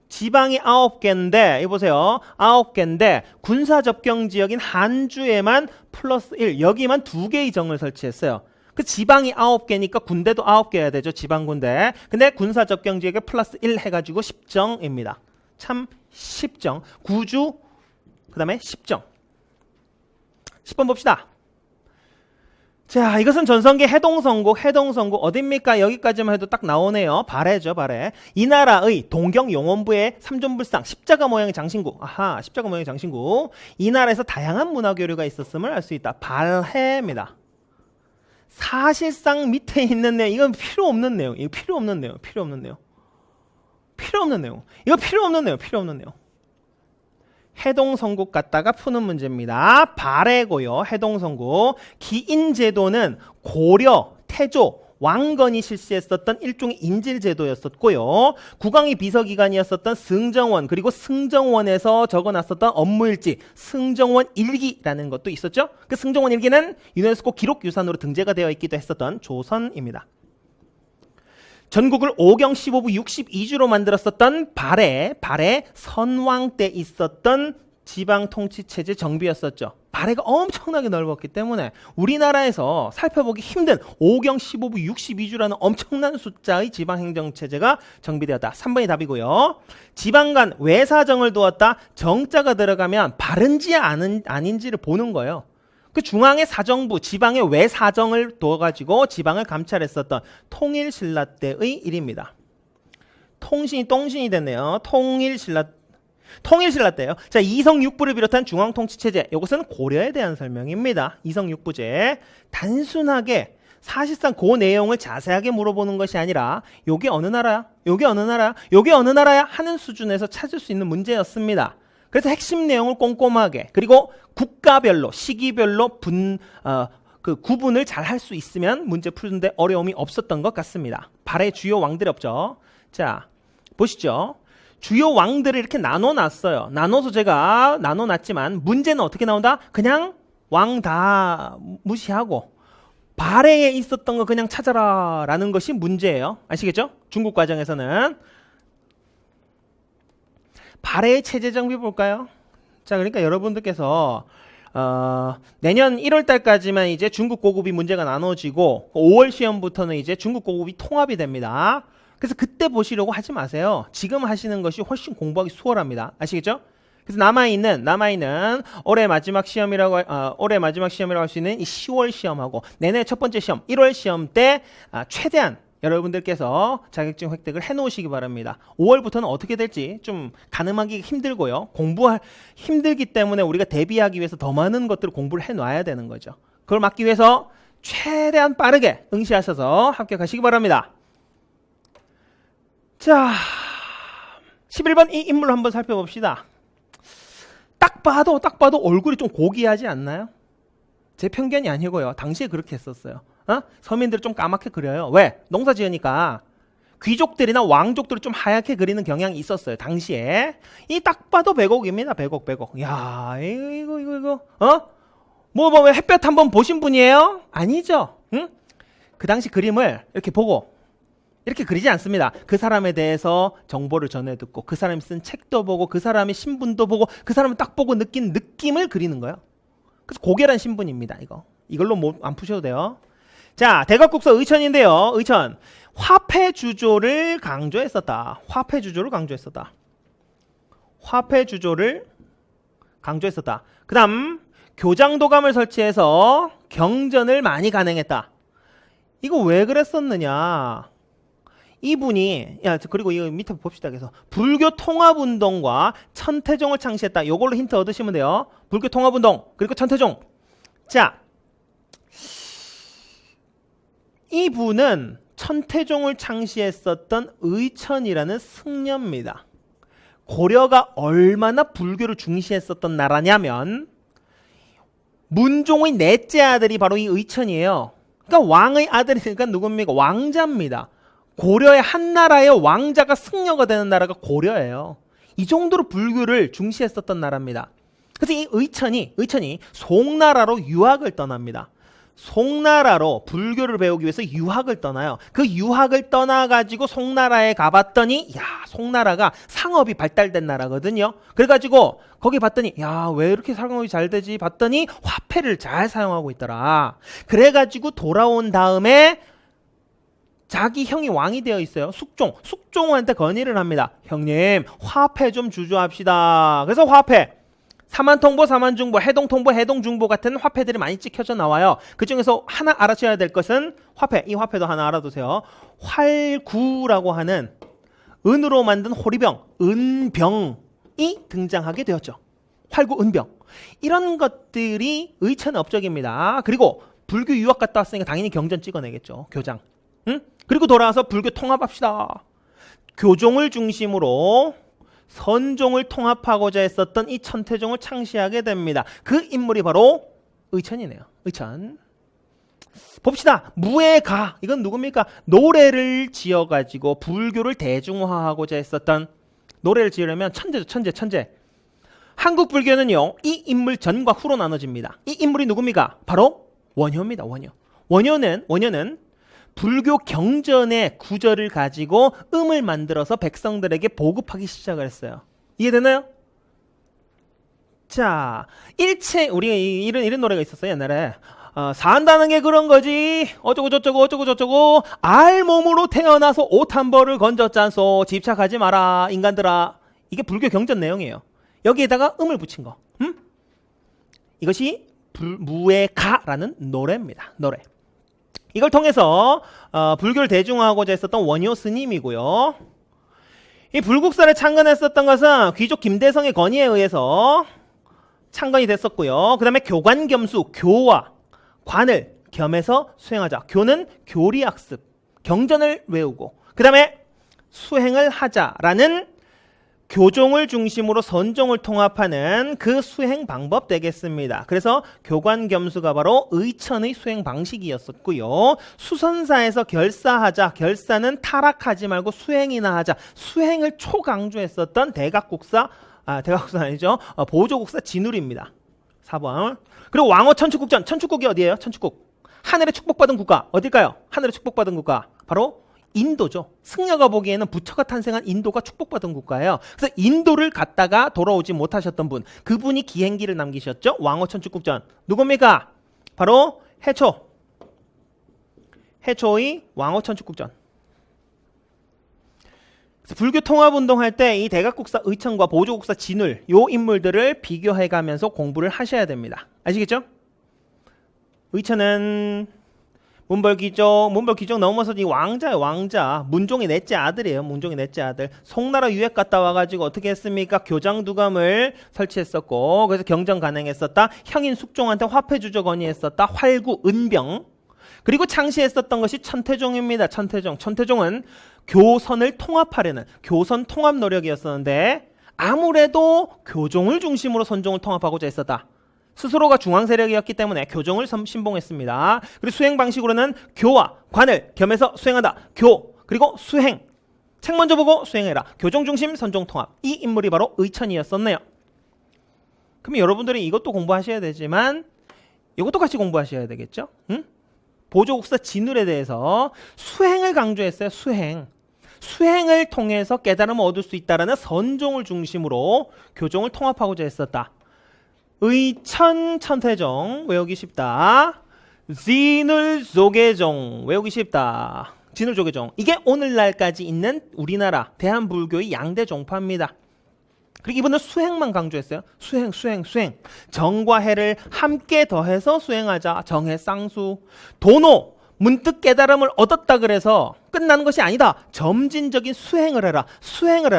지방이 9개인데, 이거 보세요. 9개인데 군사 접경 지역인 한주에만 플러스 1, 여기만 2개의 정을 설치했어요. 그 지방이 9개니까 군대도 9개여야 되죠. 지방 군대. 근데 군사 접경 지역에 플러스 1 해가지고 10정입니다. 참 10정. 구주, 그 다음에 10정. 10번 봅시다. 자, 이것은 전성기 해동성국 어딥니까? 여기까지만 해도 딱 나오네요. 발해죠, 발해. 이 나라의 동경용원부의 삼존불상 십자가 모양의 장신구. 아하, 십자가 모양의 장신구. 이 나라에서 다양한 문화교류가 있었음을 알 수 있다. 발해입니다. 사실상 밑에 있는 내용, 이건 필요 없는 내용. 이거 필요 없는 내용. 해동성국 갖다가 푸는 문제입니다. 발해고요. 해동성국. 기인제도는 고려, 태조, 왕건이 실시했었던 일종의 인질제도였었고요. 국왕이 비서기관이었었던 승정원, 그리고 승정원에서 적어놨었던 업무일지, 승정원 일기라는 것도 있었죠. 그 승정원 일기는 유네스코 기록유산으로 등재가 되어 있기도 했었던 조선입니다. 전국을 5경 15부 62주로 만들었었던 발해 선왕 때 있었던 지방통치체제 정비였었죠. 발해가 엄청나게 넓었기 때문에 우리나라에서 살펴보기 힘든 5경 15부 62주라는 엄청난 숫자의 지방행정체제가 정비되었다. 3번이 답이고요. 지방간 외사정을 두었다. 정자가 들어가면 바른지 아닌지를 보는 거예요. 그 중앙의 사정부, 지방의 외사정을 둬가지고 지방을 감찰했었던 통일신라 때의 일입니다. 똥신이 됐네요. 통일신라 때예요. 자, 이성육부를 비롯한 중앙통치체제, 이것은 고려에 대한 설명입니다. 이성육부제. 단순하게 사실상 그 내용을 자세하게 물어보는 것이 아니라 요게 어느 나라야? 요게 어느 나라야? 하는 수준에서 찾을 수 있는 문제였습니다. 그래서 핵심 내용을 꼼꼼하게, 그리고 국가별로, 시기별로 그 구분을 잘 할 수 있으면 문제 푸는데 어려움이 없었던 것 같습니다. 발해 주요 왕들이 없죠. 자, 보시죠. 주요 왕들을 이렇게 나눠놨어요. 나눠서 제가 나눠놨지만 문제는 어떻게 나온다? 그냥 왕 다 무시하고 발해에 있었던 거 그냥 찾아라 라는 것이 문제예요. 아시겠죠? 중국 과정에서는. 발해의 체제 정비 볼까요? 자, 그러니까 여러분들께서 내년 1월 달까지만 이제 중국 고급이 문제가 나눠지고 5월 시험부터는 이제 중국 고급이 통합이 됩니다. 그래서 그때 보시려고 하지 마세요. 지금 하시는 것이 훨씬 공부하기 수월합니다. 아시겠죠? 그래서 남아있는 올해 마지막 시험이라고 할 수 있는 이 10월 시험하고 내내 첫 번째 시험 1월 시험 때 최대한 여러분들께서 자격증 획득을 해놓으시기 바랍니다. 5월부터는 어떻게 될지 좀 가늠하기 힘들고요. 힘들기 때문에 우리가 대비하기 위해서 더 많은 것들을 공부를 해놔야 되는 거죠. 그걸 막기 위해서 최대한 빠르게 응시하셔서 합격하시기 바랍니다. 자, 11번 이 인물 한번 살펴봅시다. 딱 봐도 얼굴이 좀 고귀하지 않나요? 제 편견이 아니고요. 당시에 그렇게 했었어요. 서민들을 좀 까맣게 그려요. 왜? 농사 지으니까 귀족들이나 왕족들을 좀 하얗게 그리는 경향이 있었어요. 당시에. 이 딱 봐도 백옥입니다. 백옥. 야, 이거. 왜 햇볕 한번 보신 분이에요? 아니죠. 응? 그 당시 그림을 이렇게 보고 이렇게 그리지 않습니다. 그 사람에 대해서 정보를 전해 듣고 그 사람이 쓴 책도 보고 그 사람의 신분도 보고 그 사람을 딱 보고 느낀 느낌을 그리는 거예요. 그래서 고결한 신분입니다. 이걸로 뭐 안 푸셔도 돼요. 자, 대각국서 의천인데요. 의천. 화폐 주조를 강조했었다. 화폐 주조를 강조했었다. 그 다음 교장도감을 설치해서 경전을 많이 간행했다. 이거 왜 그랬었느냐. 이분이 그리고 이거 밑에 봅시다. 그래서 불교 통합운동과 천태종을 창시했다. 이걸로 힌트 얻으시면 돼요. 불교 통합운동 그리고 천태종. 자, 이분은 천태종을 창시했었던 의천이라는 승려입니다. 고려가 얼마나 불교를 중시했었던 나라냐면 문종의 넷째 아들이 바로 이 의천이에요. 그러니까 왕의 아들이니까 누굽니까? 왕자입니다. 고려의 한 나라의 왕자가 승려가 되는 나라가 고려예요. 이 정도로 불교를 중시했었던 나라입니다. 그래서 이 의천이 송나라로 유학을 떠납니다. 송나라로 불교를 배우기 위해서 유학을 떠나요. 그 유학을 떠나가지고 송나라에 가봤더니 송나라가 상업이 발달된 나라거든요. 그래가지고 거기 봤더니 왜 이렇게 상업이 잘 되지 봤더니 화폐를 잘 사용하고 있더라. 그래가지고 돌아온 다음에 자기 형이 왕이 되어 있어요. 숙종한테 건의를 합니다. 형님, 화폐 좀 주조합시다. 그래서 화폐, 사만통보, 사만중보, 해동통보, 해동중보 같은 화폐들이 많이 찍혀져 나와요. 그 중에서 하나 알아셔야 될 것은 화폐. 이 화폐도 하나 알아두세요. 활구라고 하는 은으로 만든 호리병, 은병이 등장하게 되었죠. 활구, 은병. 이런 것들이 의천의 업적입니다. 그리고 불교 유학 갔다 왔으니까 당연히 경전 찍어내겠죠. 교장. 응? 그리고 돌아와서 불교 통합합시다. 교종을 중심으로 선종을 통합하고자 했었던 이 천태종을 창시하게 됩니다. 그 인물이 바로 의천이네요. 의천. 봅시다. 무예가. 이건 누굽니까? 노래를 지어가지고 불교를 대중화하고자 했었던, 노래를 지으려면 천재죠. 천재. 한국 불교는요, 이 인물 전과 후로 나눠집니다. 이 인물이 누굽니까? 바로 원효입니다. 원효는 불교 경전의 구절을 가지고 음을 만들어서 백성들에게 보급하기 시작을 했어요. 이해되나요? 자, 우리 이런 노래가 있었어요, 옛날에. 산다는 게 그런 거지. 어쩌고 알몸으로 태어나서 옷 한 벌을 건졌잖소. 집착하지 마라, 인간들아. 이게 불교 경전 내용이에요. 여기에다가 음을 붙인 거. 이것이 무예가라는 노래입니다. 노래. 이걸 통해서 불교를 대중화하고자 했었던 원효 스님이고요. 이 불국사를 창건했었던 것은 귀족 김대성의 건의에 의해서 창건이 됐었고요. 그 다음에 교관겸수, 교와 관을 겸해서 수행하자. 교는 교리학습, 경전을 외우고, 그 다음에 수행을 하자라는 교종을 중심으로 선종을 통합하는 그 수행 방법 되겠습니다. 그래서 교관겸수가 바로 의천의 수행 방식이었었고요. 수선사에서 결사하자, 결사는 타락하지 말고 수행이나 하자, 수행을 초강조했었던 대각국사는 아니죠. 보조국사 진울입니다. 4번. 그리고 왕호 천축국전, 천축국이 어디예요? 천축국. 하늘의 축복받은 국가 어딜까요? 하늘의 축복받은 국가 바로 인도죠. 승려가 보기에는 부처가 탄생한 인도가 축복받은 국가예요. 그래서 인도를 갔다가 돌아오지 못하셨던 분, 그분이 기행기를 남기셨죠. 왕호 천축국전. 누굽니까? 바로 해초의 왕호 천축국전. 불교 통합운동할 때 이 대각국사 의천과 보조국사 진울 요 인물들을 비교해가면서 공부를 하셔야 됩니다. 아시겠죠? 의천은 문벌귀족 넘어서 이 왕자예요. 왕자. 문종의 넷째 아들이에요. 문종의 넷째 아들. 송나라 유학 갔다 와가지고 어떻게 했습니까? 교장두감을 설치했었고, 그래서 경정 가능했었다. 형인 숙종한테 화폐주저 건의했었다. 활구, 은병. 그리고 창시했었던 것이 천태종입니다. 천태종은 교선을 통합하려는 교선 통합 노력이었었는데 아무래도 교종을 중심으로 선종을 통합하고자 했었다. 스스로가 중앙 세력이었기 때문에 교종을 신봉했습니다. 그리고 수행 방식으로는 교와 관을 겸해서 수행한다. 교 그리고 수행. 책 먼저 보고 수행해라. 교종 중심 선종 통합. 이 인물이 바로 의천이었었네요. 그럼 여러분들이 이것도 공부하셔야 되지만 이것도 같이 공부하셔야 되겠죠? 응? 보조국사 진울에 대해서 수행을 강조했어요. 수행을 통해서 깨달음을 얻을 수 있다라는 선종을 중심으로 교종을 통합하고자 했었다. 의천 천태종 외우기 쉽다. 진울 조계종 외우기 쉽다. 진울 조계종. 이게 오늘날까지 있는 우리나라 대한불교의 양대 종파입니다. 그리고 이분은 수행만 강조했어요. 수행. 정과 해를 함께 더해서 수행하자. 정해 쌍수. 도노. 문득 깨달음을 얻었다 그래서 끝나는 것이 아니다. 점진적인 수행을 해라. 수행을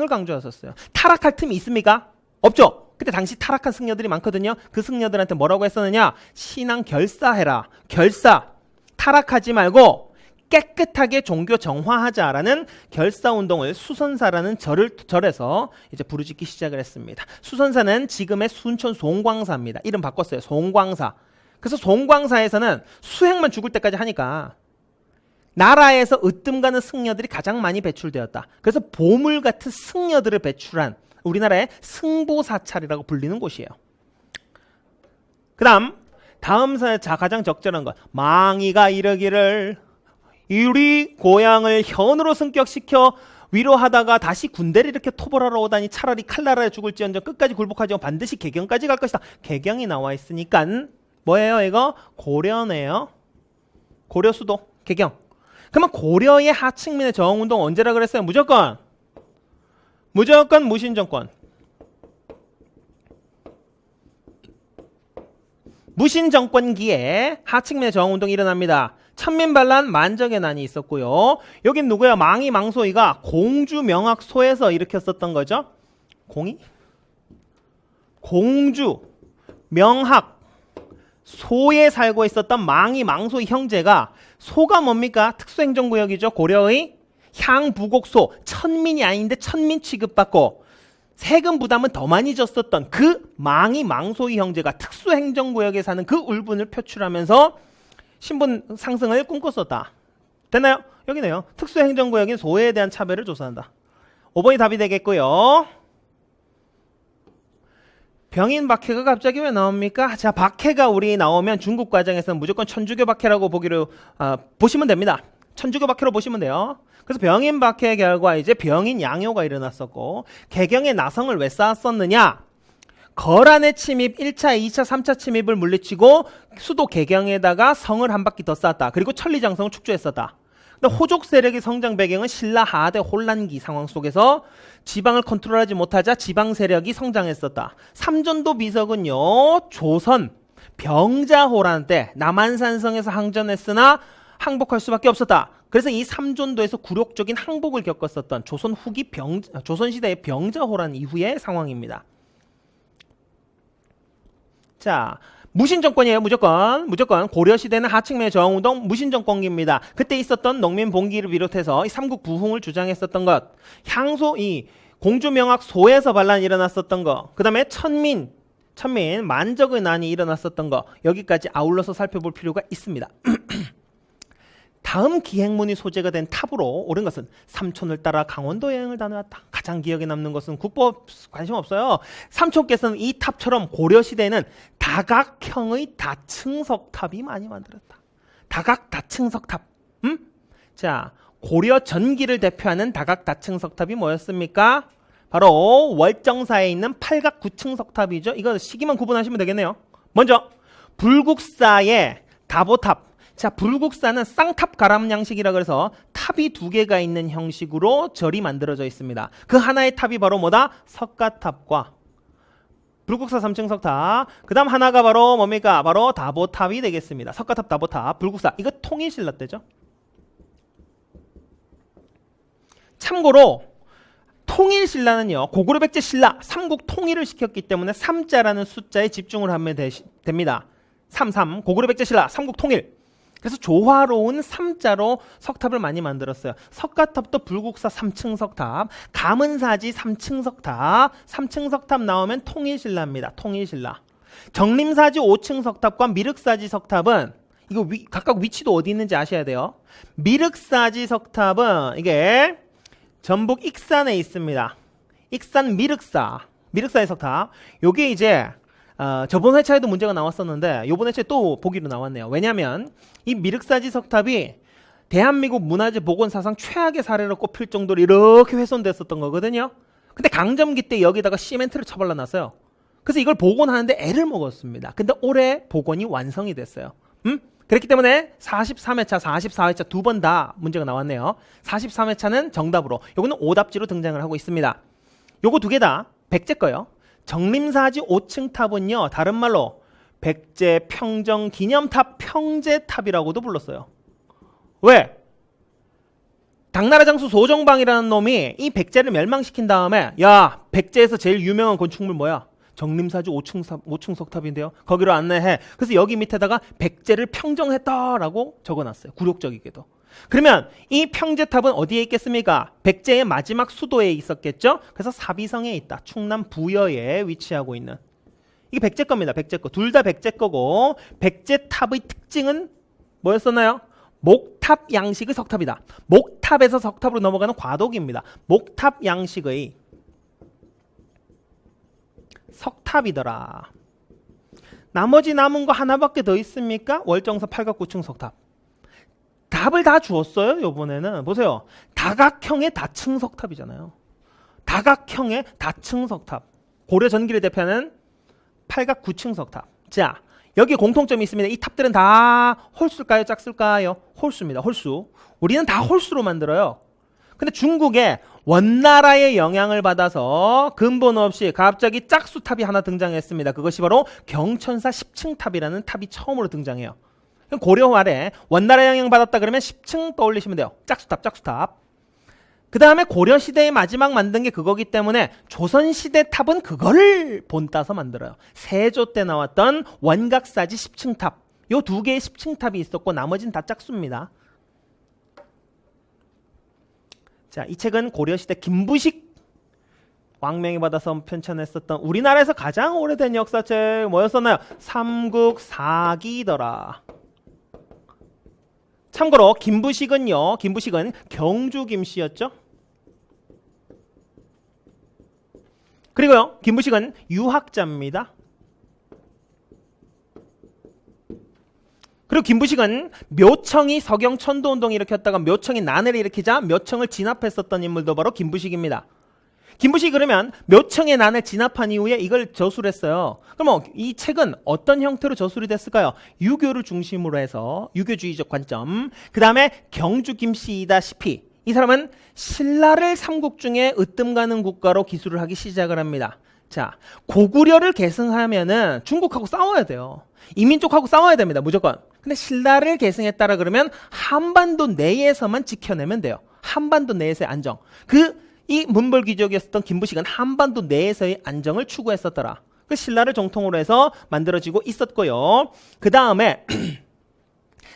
강조하셨어요. 타락할 틈이 있습니까? 없죠. 그때 당시 타락한 승려들이 많거든요. 그 승려들한테 뭐라고 했었느냐? 신앙 결사해라. 타락하지 말고 깨끗하게 종교 정화하자라는 결사운동을 수선사라는 절에서 이제 부르짖기 시작을 했습니다. 수선사는 지금의 순천 송광사입니다. 이름 바꿨어요. 송광사. 그래서 송광사에서는 수행만 죽을 때까지 하니까 나라에서 으뜸 가는 승려들이 가장 많이 배출되었다. 그래서 보물 같은 승려들을 배출한 우리나라의 승보사찰이라고 불리는 곳이에요. 다음 자 가장 적절한 것. 망이가 이르기를 우리 고향을 현으로 승격시켜 위로하다가 다시 군대를 이렇게 토벌하러 오다니 차라리 칼날에 죽을지언정 끝까지 굴복하지 않고 반드시 개경까지 갈 것이다. 개경이 나와 있으니까 뭐예요 이거? 고려네요. 고려 수도 개경. 그러면 고려의 하층민의 저항운동 언제라 그랬어요? 무조건 무신정권. 무신정권기에 하층민의 저항운동이 일어납니다. 천민반란, 만적의 난이 있었고요. 여긴 누구야? 망이 망소이가 공주 명학소에서 일으켰었던 거죠. 공주 명학 소에 살고 있었던 망이 망소의 형제가 소가 뭡니까? 특수행정구역이죠. 고려의 향부곡소. 천민이 아닌데 천민 취급받고 세금 부담은 더 많이 졌었던 그 망이 망소의 형제가 특수행정구역에 사는 그 울분을 표출하면서 신분 상승을 꿈꿨었다. 됐나요? 여기네요. 특수행정구역인 소에 대한 차별을 조사한다. 5번이 답이 되겠고요. 병인 박해가 갑자기 왜 나옵니까? 자, 박해가 우리 나오면 중국 과정에서는 무조건 천주교 박해라고 보시면 됩니다. 천주교 박해로 보시면 돼요. 그래서 병인 박해의 결과 이제 병인 양요가 일어났었고 개경의 나성을 왜 쌓았었느냐? 거란의 침입 1차, 2차, 3차 침입을 물리치고 수도 개경에다가 성을 한 바퀴 더 쌓았다. 그리고 천리장성을 축조했었다. 근데 호족 세력의 성장 배경은 신라 하대 혼란기 상황 속에서 지방을 컨트롤하지 못하자 지방 세력이 성장했었다. 삼전도 비석은요. 조선 병자호란 때 남한산성에서 항전했으나 항복할 수밖에 없었다. 그래서 이 삼전도에서 굴욕적인 항복을 겪었었던 조선시대의 병자호란 이후의 상황입니다. 자, 무신정권이에요. 무조건 고려시대는 하층민의 저항운동 무신정권기입니다. 그때 있었던 농민봉기를 비롯해서 이 삼국 부흥을 주장했었던 것, 이 공주명학 소에서 반란이 일어났었던 것, 그 다음에 천민 만적의 난이 일어났었던 것, 여기까지 아울러서 살펴볼 필요가 있습니다. 다음 기행문이 소재가 된 탑으로 오른 것은 삼촌을 따라 강원도 여행을 다녀왔다. 가장 기억에 남는 것은 국법 관심 없어요. 삼촌께서는 이 탑처럼 고려시대에는 다각형의 다층석탑이 많이 만들었다. 다층석탑. 자, 고려 전기를 대표하는 다각다층 석탑이 뭐였습니까? 바로 월정사에 있는 팔각구층 석탑이죠. 이거 시기만 구분하시면 되겠네요. 먼저 불국사의 다보탑. 자, 불국사는 쌍탑 가람 양식이라 그래서 탑이 두 개가 있는 형식으로 절이 만들어져 있습니다. 그 하나의 탑이 바로 뭐다? 석가탑과 불국사 3층 석탑. 그 다음 하나가 바로 뭡니까? 바로 다보탑이 되겠습니다. 석가탑, 다보탑, 불국사. 이거 통일신라 때죠. 참고로 통일신라는요, 고구려 백제 신라 삼국 통일을 시켰기 때문에 3자라는 숫자에 집중을 하면 됩니다. 33 고구려 백제 신라 삼국 통일. 그래서 조화로운 3자로 석탑을 많이 만들었어요. 석가탑도 불국사 3층 석탑, 감은사지 3층 석탑, 3층 석탑 나오면 통일신라입니다. 통일신라. 정림사지 5층 석탑과 미륵사지 석탑은 이거 각각 위치도 어디 있는지 아셔야 돼요. 미륵사지 석탑은 이게 전북 익산에 있습니다. 익산 미륵사의 석탑. 요게 이제 저번 회차에도 문제가 나왔었는데 요번 회차에 또 보기로 나왔네요. 왜냐하면 이 미륵사지 석탑이 대한민국 문화재 복원사상 최악의 사례로 꼽힐 정도로 이렇게 훼손됐었던 거거든요. 근데 강점기 때 여기다가 시멘트를 쳐발라놨어요. 그래서 이걸 복원하는데 애를 먹었습니다. 근데 올해 복원이 완성이 됐어요. 그렇기 때문에 43회차, 44회차 두 번 다 문제가 나왔네요. 43회차는 정답으로, 요거는 오답지로 등장을 하고 있습니다. 요거 두 개 다 백제 거요. 정림사지 5층 탑은요, 다른 말로 백제 평정 기념탑 평제탑이라고도 불렀어요. 왜? 당나라 장수 소정방이라는 놈이 이 백제를 멸망시킨 다음에, 야, 백제에서 제일 유명한 건축물 뭐야? 정림사지 5층 석탑인데요. 거기로 안내해. 그래서 여기 밑에다가 백제를 평정했다라고 적어놨어요. 굴욕적이게도. 그러면 이 평제탑은 어디에 있겠습니까? 백제의 마지막 수도에 있었겠죠? 그래서 사비성에 있다. 충남 부여에 위치하고 있는. 이게 백제 겁니다. 백제 거. 둘 다 백제 거고, 백제탑의 특징은 뭐였었나요? 목탑 양식의 석탑이다. 목탑에서 석탑으로 넘어가는 과도기입니다. 목탑 양식의 석탑이더라. 나머지 남은 거 하나밖에 더 있습니까? 월정사 팔각구층 석탑. 답을 다 주었어요. 요번에는 보세요. 다각형의 다층 석탑이잖아요. 다각형의 다층 석탑. 고려 전기를 대표하는 팔각구층 석탑. 자, 여기 공통점이 있습니다. 이 탑들은 다 홀수일까요? 짝수일까요? 홀수입니다. 홀수. 우리는 다 홀수로 만들어요. 근데 중국에 원나라의 영향을 받아서 근본 없이 갑자기 짝수탑이 하나 등장했습니다. 그것이 바로 경천사 10층 탑이라는 탑이 처음으로 등장해요. 고려 말에 원나라 영향 받았다 그러면 10층 떠올리시면 돼요. 짝수탑. 그 다음에 고려시대의 마지막 만든 게 그거기 때문에 조선시대 탑은 그거를 본따서 만들어요. 세조 때 나왔던 원각사지 10층 탑. 요 두 개의 10층 탑이 있었고 나머지는 다 짝수입니다. 자, 이 책은 고려시대 김부식 왕명이 받아서 편찬했었던 우리나라에서 가장 오래된 역사책 뭐였었나요? 삼국사기더라. 참고로 김부식은 경주 김씨였죠. 그리고요, 김부식은 유학자입니다. 그리고 김부식은 묘청이 서경 천도운동을 일으켰다가 묘청이 난해를 일으키자 묘청을 진압했었던 인물도 바로 김부식입니다. 김부식이 그러면 묘청의 난을 진압한 이후에 이걸 저술을 했어요. 그럼 이 책은 어떤 형태로 저술이 됐을까요? 유교를 중심으로 해서 유교주의적 관점. 그 다음에 경주 김씨이다시피 이 사람은 신라를 삼국 중에 으뜸 가는 국가로 기술을 하기 시작을 합니다. 자, 고구려를 계승하면은 중국하고 싸워야 돼요. 이민족하고 싸워야 됩니다. 무조건. 근데 신라를 계승했다라 그러면 한반도 내에서만 지켜내면 돼요. 한반도 내에서의 안정. 이 문벌귀족이었던 김부식은 한반도 내에서의 안정을 추구했었더라. 그 신라를 정통으로 해서 만들어지고 있었고요. 그 다음에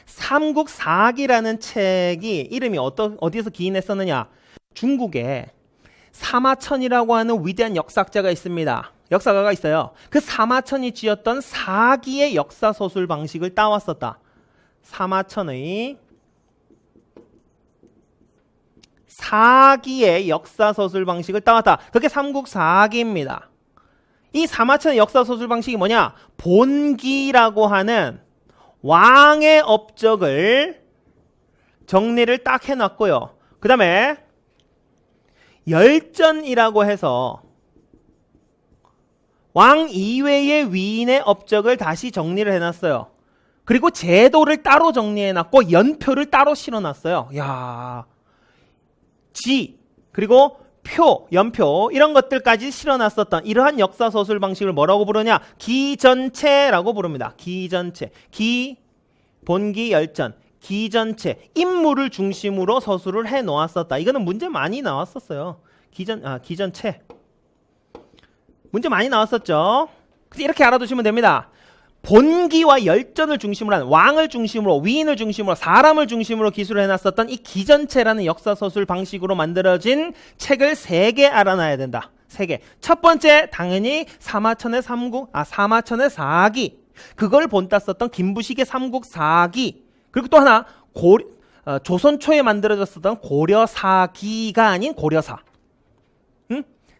삼국사기라는 책이 이름이 어디에서 기인했었느냐? 중국에 사마천이라고 하는 위대한 역사학자가 있습니다. 역사가가 있어요. 그 사마천이 지었던 사기의 역사서술 방식을 따왔었다. 사마천의 사기의 역사서술 방식을 따왔다. 그게 삼국사기입니다. 이 사마천의 역사서술 방식이 뭐냐? 본기라고 하는 왕의 업적을 정리를 딱 해놨고요. 그 다음에 열전이라고 해서 왕 이외의 위인의 업적을 다시 정리를 해놨어요. 그리고 제도를 따로 정리해놨고 연표를 따로 실어놨어요. 야, 지 그리고 표, 연표 이런 것들까지 실어놨었던 이러한 역사 서술 방식을 뭐라고 부르냐? 기전체라고 부릅니다. 기전체, 기, 본기, 열전, 기전체, 인물을 중심으로 서술을 해놓았었다. 이거는 문제 많이 나왔었어요. 기전체 문제 많이 나왔었죠. 그래서 이렇게 알아두시면 됩니다. 본기와 열전을 중심으로 한 왕을 중심으로 위인을 중심으로 사람을 중심으로 기술을 해놨었던 이 기전체라는 역사서술 방식으로 만들어진 책을 3개 알아놔야 된다. 3개. 첫 번째 당연히 사마천의 사마천의 사기, 그걸 본따 썼던 김부식의 삼국사기, 그리고 또 하나 조선 초에 만들어졌었던 고려사기가 아닌 고려사.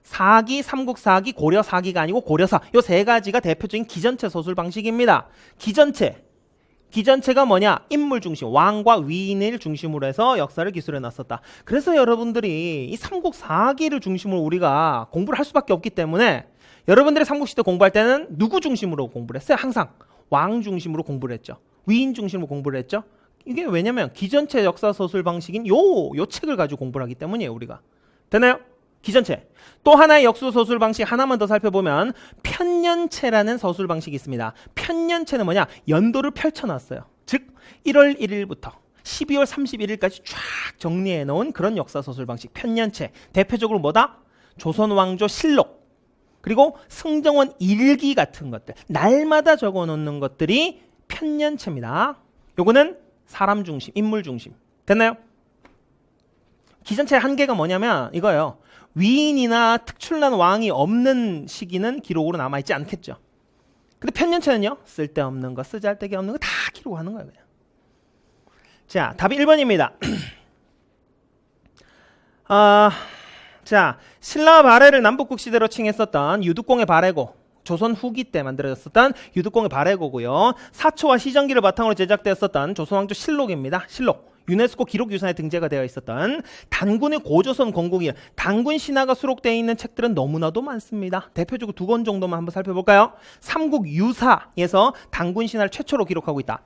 사기, 삼국사기, 고려사기가 아니고 고려사. 요 3가지가 대표적인 기전체 서술 방식입니다. 기전체가 뭐냐? 인물 중심, 왕과 위인을 중심으로 해서 역사를 기술해 놨었다. 그래서 여러분들이 이 삼국사기를 중심으로 우리가 공부를 할 수밖에 없기 때문에 여러분들이 삼국시대 공부할 때는 누구 중심으로 공부를 했어요? 항상 왕 중심으로 공부를 했죠. 위인 중심으로 공부를 했죠. 이게 왜냐면 기전체 역사 서술 방식인 요 책을 가지고 공부를 하기 때문이에요. 우리가. 되나요? 기전체. 또 하나의 역수 서술 방식 하나만 더 살펴보면 편년체라는 서술 방식이 있습니다. 편년체는 뭐냐? 연도를 펼쳐놨어요. 즉 1월 1일부터 12월 31일까지 쫙 정리해 놓은 그런 역사 서술 방식 편년체. 대표적으로 뭐다? 조선왕조 실록, 그리고 승정원 일기 같은 것들, 날마다 적어 놓는 것들이 편년체입니다. 요거는 사람 중심, 인물 중심. 됐나요? 기전체의 한계가 뭐냐면 이거예요. 위인이나 특출난 왕이 없는 시기는 기록으로 남아있지 않겠죠. 근데 편년체는요, 쓸데없는 거, 쓰잘데기 없는 거 다 기록하는 거예요. 그냥. 자, 답이 1번입니다. 자, 신라 발해를 남북국 시대로 칭했었던 유득공의 발해고, 조선 후기 때 만들어졌었던 유득공의 발해고고요. 사초와 시전기를 바탕으로 제작되었었던 조선왕조 실록입니다. 실록. 유네스코 기록유산에 등재가 되어 있었던 단군의 고조선 건국이, 단군 신화가 수록되어 있는 책들은 너무나도 많습니다. 대표적으로 2권 정도만 한번 살펴볼까요? 삼국유사에서 단군 신화를 최초로 기록하고 있다.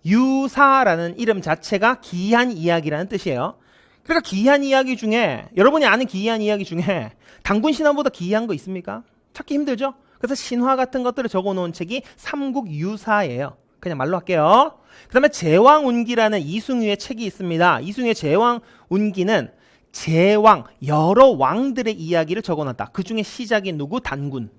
유사라는 이름 자체가 기이한 이야기라는 뜻이에요. 그러니까 기이한 이야기 중에, 여러분이 아는 기이한 이야기 중에 단군 신화보다 기이한 거 있습니까? 찾기 힘들죠? 그래서 신화 같은 것들을 적어놓은 책이 삼국유사예요. 그냥 말로 할게요. 그 다음에 제왕운기라는 이승유의 책이 있습니다. 이승유의 제왕운기는 제왕, 여러 왕들의 이야기를 적어놨다. 그 중에 시작이 누구? 단군.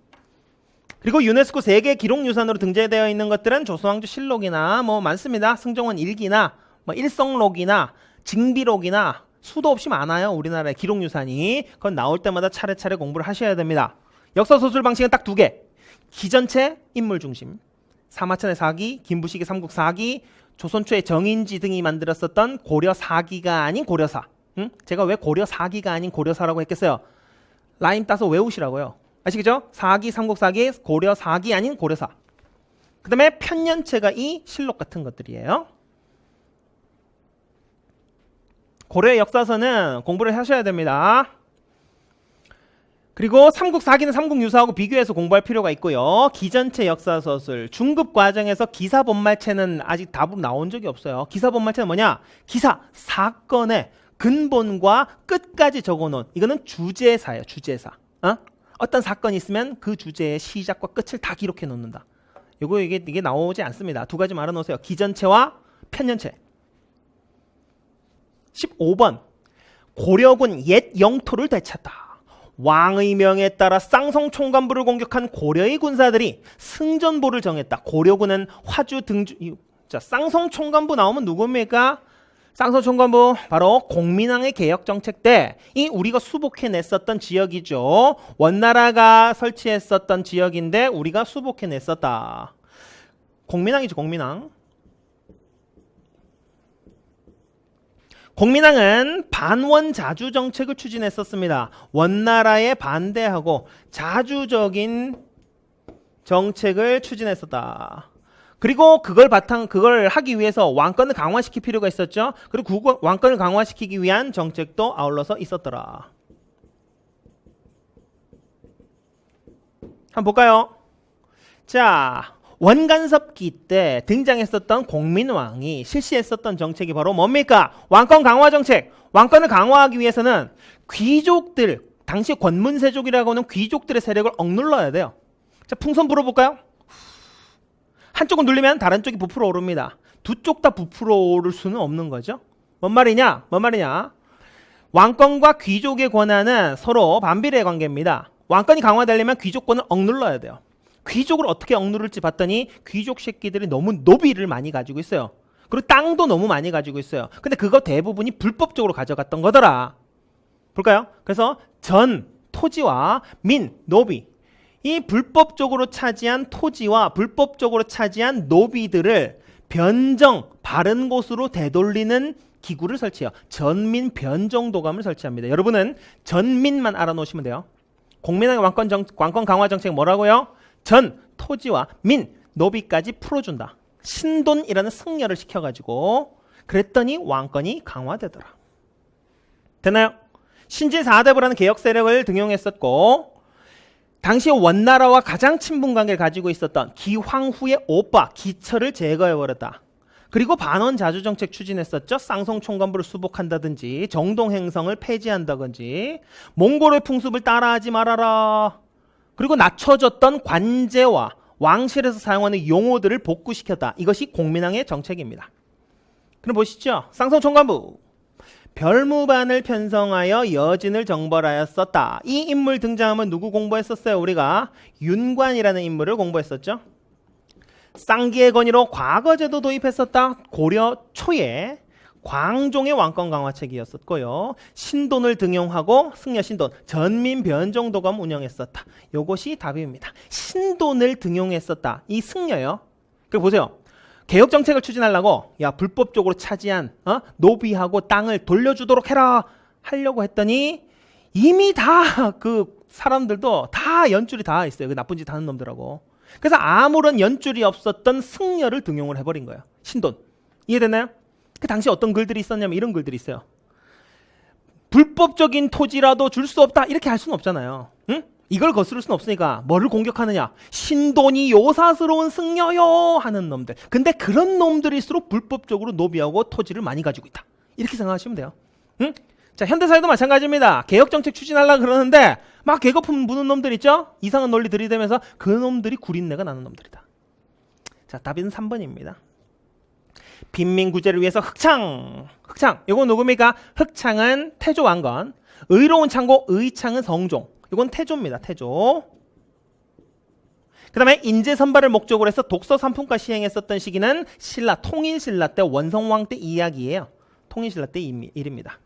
그리고 유네스코 세계 기록유산으로 등재되어 있는 것들은 조선왕조 실록이나 뭐 많습니다. 승정원 일기나 뭐 일성록이나 징비록이나 수도 없이 많아요. 우리나라의 기록유산이. 그건 나올 때마다 차례차례 공부를 하셔야 됩니다. 역사서술 방식은 딱 2개. 기전체, 인물 중심. 사마천의 사기, 김부식의 삼국사기, 조선 초의 정인지 등이 만들었었던 고려사기가 아닌 고려사. 제가 왜 고려사기가 아닌 고려사라고 했겠어요? 라임 따서 외우시라고요. 아시겠죠? 사기, 삼국사기, 고려사기 아닌 고려사. 그 다음에 편년체가 이 실록 같은 것들이에요. 고려의 역사서는 공부를 하셔야 됩니다. 그리고 삼국사기는 삼국유사하고 비교해서 공부할 필요가 있고요. 기전체 역사서술, 중급 과정에서 기사본말체는 아직 답으로 나온 적이 없어요. 기사본말체는 뭐냐? 기사, 사건의 근본과 끝까지 적어놓은, 이거는 주제사예요. 주제사. 어떤 사건이 있으면 그 주제의 시작과 끝을 다 기록해 놓는다. 이게 나오지 않습니다. 2가지 말아놓으세요. 기전체와 편년체. 15번. 고려군 옛 영토를 되찾다. 왕의 명에 따라 쌍성 총관부를 공격한 고려의 군사들이 승전보를 정했다. 고려군은 화주 등주. 자, 쌍성 총관부 나오면 누굽니까? 쌍성 총관부 바로 공민왕의 개혁 정책 때 이 우리가 수복해냈었던 지역이죠. 원나라가 설치했었던 지역인데 우리가 수복해냈었다. 공민왕이죠. 공민왕. 공민왕은 반원자주 정책을 추진했었습니다. 원나라에 반대하고 자주적인 정책을 추진했었다. 그리고 그걸 하기 위해서 왕권을 강화시킬 필요가 있었죠. 그리고 그 왕권을 강화시키기 위한 정책도 아울러서 있었더라. 한번 볼까요? 자, 원간섭기 때 등장했었던 공민왕이 실시했었던 정책이 바로 뭡니까? 왕권 강화 정책. 왕권을 강화하기 위해서는 귀족들, 당시 권문세족이라고 하는 귀족들의 세력을 억눌러야 돼요. 자, 풍선 불어볼까요? 한쪽은 눌리면 다른 쪽이 부풀어 오릅니다. 두 쪽 다 부풀어 오를 수는 없는 거죠. 뭔 말이냐? 왕권과 귀족의 권한은 서로 반비례의 관계입니다. 왕권이 강화되려면 귀족권을 억눌러야 돼요. 귀족을 어떻게 억누를지 봤더니 귀족 새끼들이 너무 노비를 많이 가지고 있어요. 그리고 땅도 너무 많이 가지고 있어요. 근데 그거 대부분이 불법적으로 가져갔던 거더라. 볼까요? 그래서 전, 토지와 민, 노비, 이 불법적으로 차지한 토지와 불법적으로 차지한 노비들을 변정, 바른 곳으로 되돌리는 기구를 설치해요. 전민 변정도감을 설치합니다. 여러분은 전민만 알아놓으시면 돼요. 공민왕의 왕권 강화 정책 뭐라고요? 전, 토지와 민, 노비까지 풀어준다. 신돈이라는 승려를 시켜가지고 그랬더니 왕권이 강화되더라. 됐나요? 신진 4대부라는 개혁 세력을 등용했었고 당시 원나라와 가장 친분 관계를 가지고 있었던 기황후의 오빠 기철을 제거해버렸다. 그리고 반원 자주 정책 추진했었죠. 쌍송 총관부를 수복한다든지 정동행성을 폐지한다든지 몽골의 풍습을 따라하지 말아라. 그리고 낮춰졌던 관제와 왕실에서 사용하는 용어들을 복구시켰다. 이것이 공민왕의 정책입니다. 그럼 보시죠. 쌍송 총관부. 별무반을 편성하여 여진을 정벌하였었다. 이 인물 등장하면 누구 공부했었어요? 우리가 윤관이라는 인물을 공부했었죠. 쌍기의 건의로 과거제도 도입했었다. 고려 초에 광종의 왕권 강화책이었었고요. 신돈을 등용하고 승려 신돈, 전민 변정도감 운영했었다. 이것이 답입니다. 신돈을 등용했었다. 이 승려요. 그리고 보세요. 개혁 정책을 추진하려고 야 불법적으로 차지한 노비하고 땅을 돌려주도록 해라 하려고 했더니 이미 다 그 사람들도 다 연줄이 다 있어요. 그 나쁜 짓 하는 놈들하고. 그래서 아무런 연줄이 없었던 승려를 등용을 해버린 거예요. 신돈. 이해됐나요? 그 당시 어떤 글들이 있었냐면 이런 글들이 있어요. 불법적인 토지라도 줄 수 없다 이렇게 할 수는 없잖아요. 응? 이걸 거스를 수는 없으니까 뭐를 공격하느냐? 신돈이 요사스러운 승려요 하는 놈들. 근데 그런 놈들일수록 불법적으로 노비하고 토지를 많이 가지고 있다. 이렇게 생각하시면 돼요. 응? 자, 현대사회도 마찬가지입니다. 개혁정책 추진하려고 그러는데 막 개거품 부는 놈들 있죠? 이상한 논리 들이대면서 그 놈들이 구린내가 나는 놈들이다. 자, 답은 3번입니다. 빈민구제를 위해서 흑창. 이건 누굽니까? 흑창은 태조 왕건. 의로운 창고 의창은 성종. 이건 태조입니다. 태조. 그 다음에 인재 선발을 목적으로 해서 독서 3품과 시행했었던 시기는 신라, 통일신라 때 원성왕 때 이야기예요. 통일신라 때 일입니다.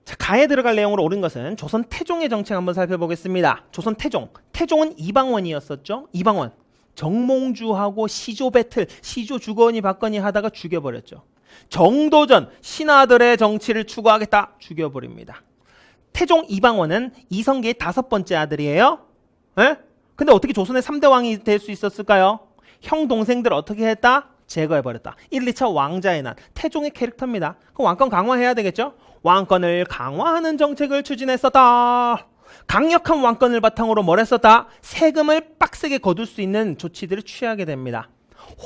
자, 가에 들어갈 내용으로 옳은 것은 조선 태종의 정책 한번 살펴보겠습니다. 조선 태종. 태종은 이방원이었었죠. 이방원. 정몽주하고 시조 배틀, 시조 주거니 받거니 하다가 죽여버렸죠. 정도전, 신하들의 정치를 추구하겠다. 죽여버립니다. 태종 이방원은 이성계의 5번째 아들이에요. 에? 근데 어떻게 조선의 3대 왕이 될 수 있었을까요? 형 동생들 어떻게 했다? 제거해버렸다. 1, 2차 왕자의 난. 태종의 캐릭터입니다. 그럼 왕권 강화해야 되겠죠? 왕권을 강화하는 정책을 추진했었다. 강력한 왕권을 바탕으로 뭘 했었다? 세금을 빡세게 거둘 수 있는 조치들을 취하게 됩니다.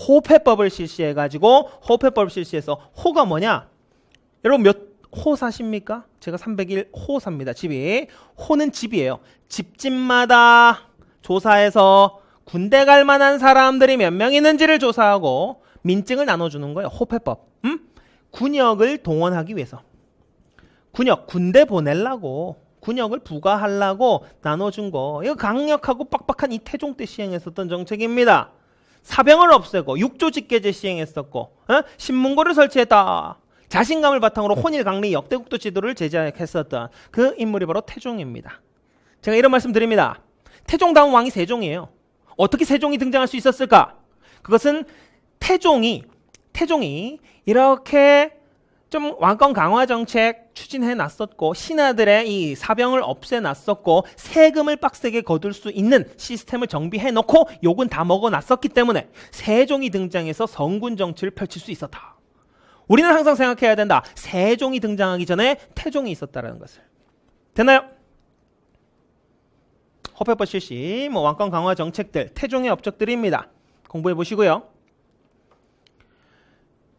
호패법을 실시해가지고 호패법을 실시해서 호가 뭐냐? 여러분 몇 호 사십니까? 제가 301 호 삽니다. 집이. 호는 집이에요. 집집마다 조사해서 군대 갈 만한 사람들이 몇 명 있는지를 조사하고 민증을 나눠주는 거예요. 호패법. 군역을 동원하기 위해서. 군역, 군대 보내려고, 군역을 부과하려고 나눠준 거. 이거 강력하고 빡빡한 이 태종 때 시행했었던 정책입니다. 사병을 없애고 육조 직계제 시행했었고 신문고를 설치했다. 자신감을 바탕으로 혼일 강리 역대국도 지도를 제작했었던 그 인물이 바로 태종입니다. 제가 이런 말씀 드립니다. 태종 다음 왕이 세종이에요. 어떻게 세종이 등장할 수 있었을까? 그것은 태종이 이렇게 좀 왕권 강화 정책 추진해 놨었고 신하들의 이 사병을 없애 놨었고 세금을 빡세게 거둘 수 있는 시스템을 정비해 놓고 욕은 다 먹어 놨었기 때문에 세종이 등장해서 성군 정치를 펼칠 수 있었다. 우리는 항상 생각해야 된다. 세종이 등장하기 전에 태종이 있었다라는 것을. 됐나요? 허페퍼 실시 왕권 강화 정책들 태종의 업적들입니다. 공부해 보시고요.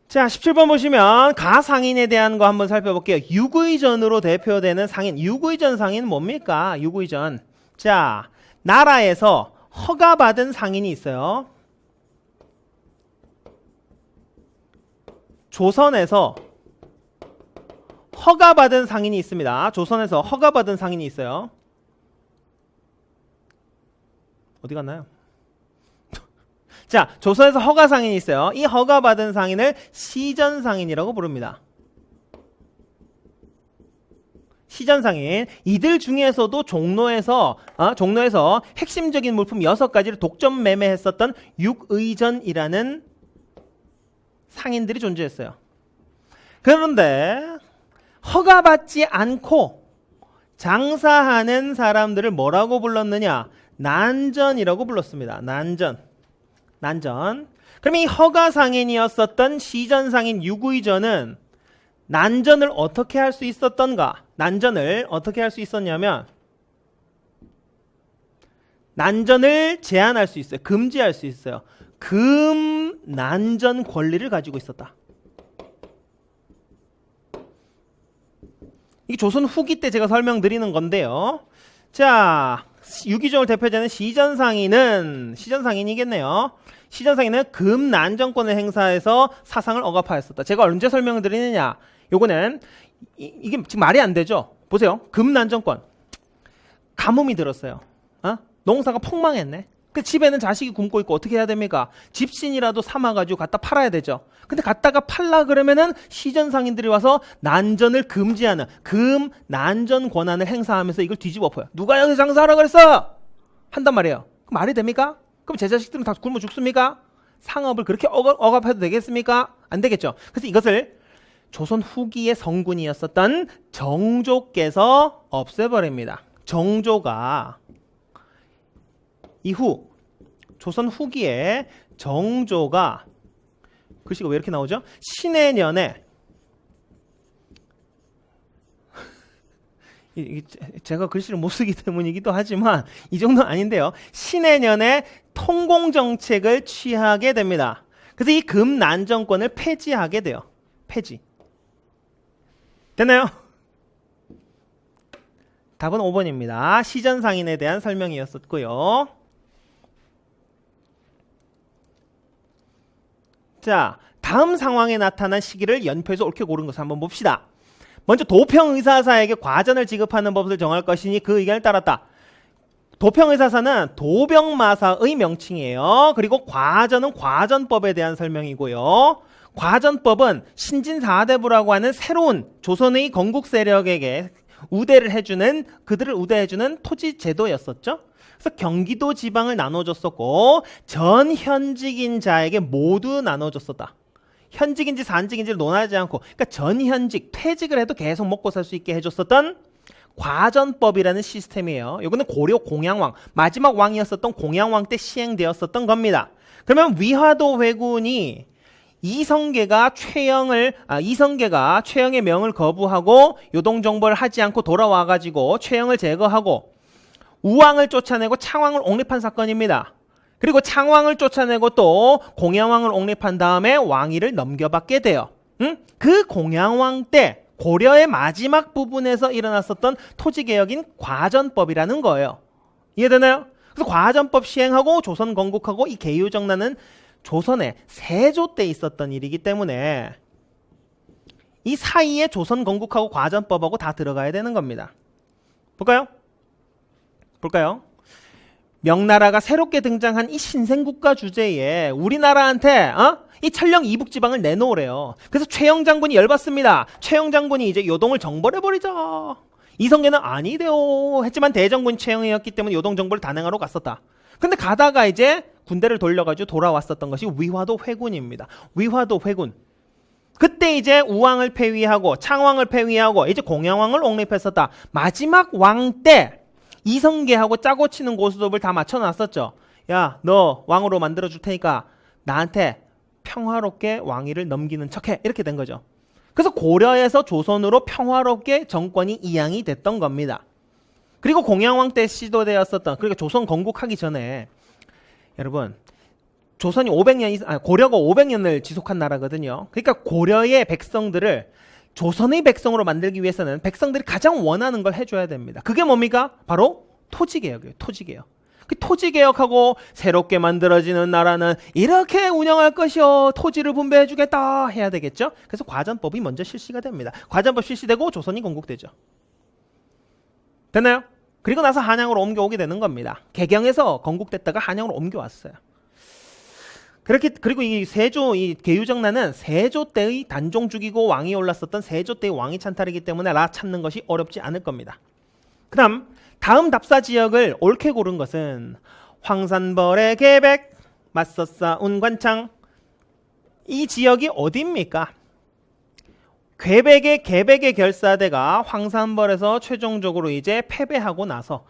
자, 17번 보시면 가상인에 대한 거 한번 살펴볼게요. 유구의전으로 대표되는 상인. 유구의전 상인은 뭡니까? 유구의전. 자, 나라에서 허가받은 상인이 있어요. 조선에서 허가받은 상인이 있습니다. 조선에서 허가받은 상인이 있어요. 어디 갔나요? 자, 조선에서 허가 상인이 있어요. 이 허가받은 상인을 시전 상인이라고 부릅니다. 시전 상인. 이들 중에서도 종로에서 핵심적인 물품 6가지를 독점 매매했었던 육의전이라는 상인들이 존재했어요. 그런데 허가받지 않고 장사하는 사람들을 뭐라고 불렀느냐? 난전이라고 불렀습니다. 난전. 그러면 이 허가상인이었었던 시전상인 유구의전은 난전을 어떻게 할 수 있었던가? 난전을 어떻게 할 수 있었냐면 난전을 제한할 수 있어요. 금지할 수 있어요. 금난전 권리를 가지고 있었다. 이게 조선 후기 때 제가 설명드리는 건데요. 자, 유기종을 대표하는 시전상인이겠네요. 시전상인은 금난전권을 행사해서 사상을 억압하였었다. 제가 언제 설명을 드리느냐? 요거는 이게 지금 말이 안 되죠. 보세요. 금난전권. 가뭄이 들었어요. 농사가 폭망했네. 그 집에는 자식이 굶고 있고 어떻게 해야 됩니까? 집신이라도 삼아가지고 갖다 팔아야 되죠. 근데 갖다가 팔라 그러면은 시전상인들이 와서 난전을 금지하는 금난전 권한을 행사하면서 이걸 뒤집어 엎어요. 누가 여기서 장사하라 그랬어? 한단 말이에요. 그럼 말이 됩니까? 그럼 제 자식들은 다 굶어 죽습니까? 상업을 그렇게 억압해도 되겠습니까? 안 되겠죠. 그래서 이것을 조선 후기의 성군이었었던 정조께서 없애버립니다. 정조가 이후 조선 후기에 정조가 글씨가 왜 이렇게 나오죠? 신해년에 제가 글씨를 못 쓰기 때문이기도 하지만 이 정도는 아닌데요. 신해년에 통공정책을 취하게 됩니다. 그래서 이 금난정권을 폐지하게 돼요. 폐지. 됐나요? 답은 5번입니다. 시전상인에 대한 설명이었었고요. 자, 다음 상황에 나타난 시기를 연표에서 옳게 고른 것을 한번 봅시다. 먼저 도평의사사에게 과전을 지급하는 법을 정할 것이니 그 의견을 따랐다. 도평의사사는 도병마사의 명칭이에요. 그리고 과전은 과전법에 대한 설명이고요. 과전법은 신진사대부라고 하는 새로운 조선의 건국 세력에게 그들을 우대해주는 토지 제도였었죠. 그래서 경기도 지방을 나눠줬었고 전 현직인 자에게 모두 나눠줬었다. 현직인지 산직인지를 논하지 않고 그러니까 전현직, 퇴직을 해도 계속 먹고 살 수 있게 해줬었던 과전법이라는 시스템이에요. 이거는 고려 공양왕, 마지막 왕이었었던 공양왕 때 시행되었었던 겁니다. 그러면 위화도 회군이 이성계가 최영의 명을 거부하고 요동정벌을 하지 않고 돌아와가지고 최영을 제거하고 우왕을 쫓아내고 창왕을 옹립한 사건입니다. 그리고 창왕을 쫓아내고 또 공양왕을 옹립한 다음에 왕위를 넘겨받게 돼요. 그 공양왕 때 고려의 마지막 부분에서 일어났었던 토지개혁인 과전법이라는 거예요. 이해되나요? 그래서 과전법 시행하고 조선 건국하고 이 계유정난은 조선의 세조 때 있었던 일이기 때문에 이 사이에 조선 건국하고 과전법하고 다 들어가야 되는 겁니다. 볼까요? 명나라가 새롭게 등장한 이 신생국가 주제에 우리나라한테 이 천령 이북지방을 내놓으래요. 그래서 최영 장군이 열받습니다. 최영 장군이 이제 요동을 정벌해버리자. 이성계는 아니대요 했지만 대장군 최영이었기 때문에 요동 정벌을 단행하러 갔었다. 근데 가다가 이제 군대를 돌려가지고 돌아왔었던 것이 위화도 회군입니다. 위화도 회군. 그때 이제 우왕을 폐위하고 창왕을 폐위하고 이제 공양왕을 옹립했었다. 마지막 왕 때 이성계하고 짜고 치는 고스톱을 다 맞춰놨었죠. 야, 너 왕으로 만들어줄 테니까 나한테 평화롭게 왕위를 넘기는 척해. 이렇게 된 거죠. 그래서 고려에서 조선으로 평화롭게 정권이 이양이 됐던 겁니다. 그리고 공양왕 때 시도되었었던, 그러니까 조선 건국하기 전에 여러분 조선이 500년, 고려가 500년을 지속한 나라거든요. 그러니까 고려의 백성들을 조선의 백성으로 만들기 위해서는 백성들이 가장 원하는 걸 해줘야 됩니다. 그게 뭡니까? 바로 토지개혁이에요. 토지개혁. 그 토지개혁하고 새롭게 만들어지는 나라는 이렇게 운영할 것이요. 토지를 분배해주겠다 해야 되겠죠. 그래서 과전법이 먼저 실시가 됩니다. 과전법 실시되고 조선이 건국되죠. 됐나요? 그리고 나서 한양으로 옮겨오게 되는 겁니다. 개경에서 건국됐다가 한양으로 옮겨왔어요. 그리고 이 세조, 이 계유정난은 세조 때의 단종 죽이고 왕이 올랐었던 세조 때의 왕이 찬탈이기 때문에 찾는 것이 어렵지 않을 겁니다. 다음 답사 지역을 옳게 고른 것은 황산벌의 계백, 맞서 싸운 관창. 이 지역이 어디입니까? 계백의 결사대가 황산벌에서 최종적으로 이제 패배하고 나서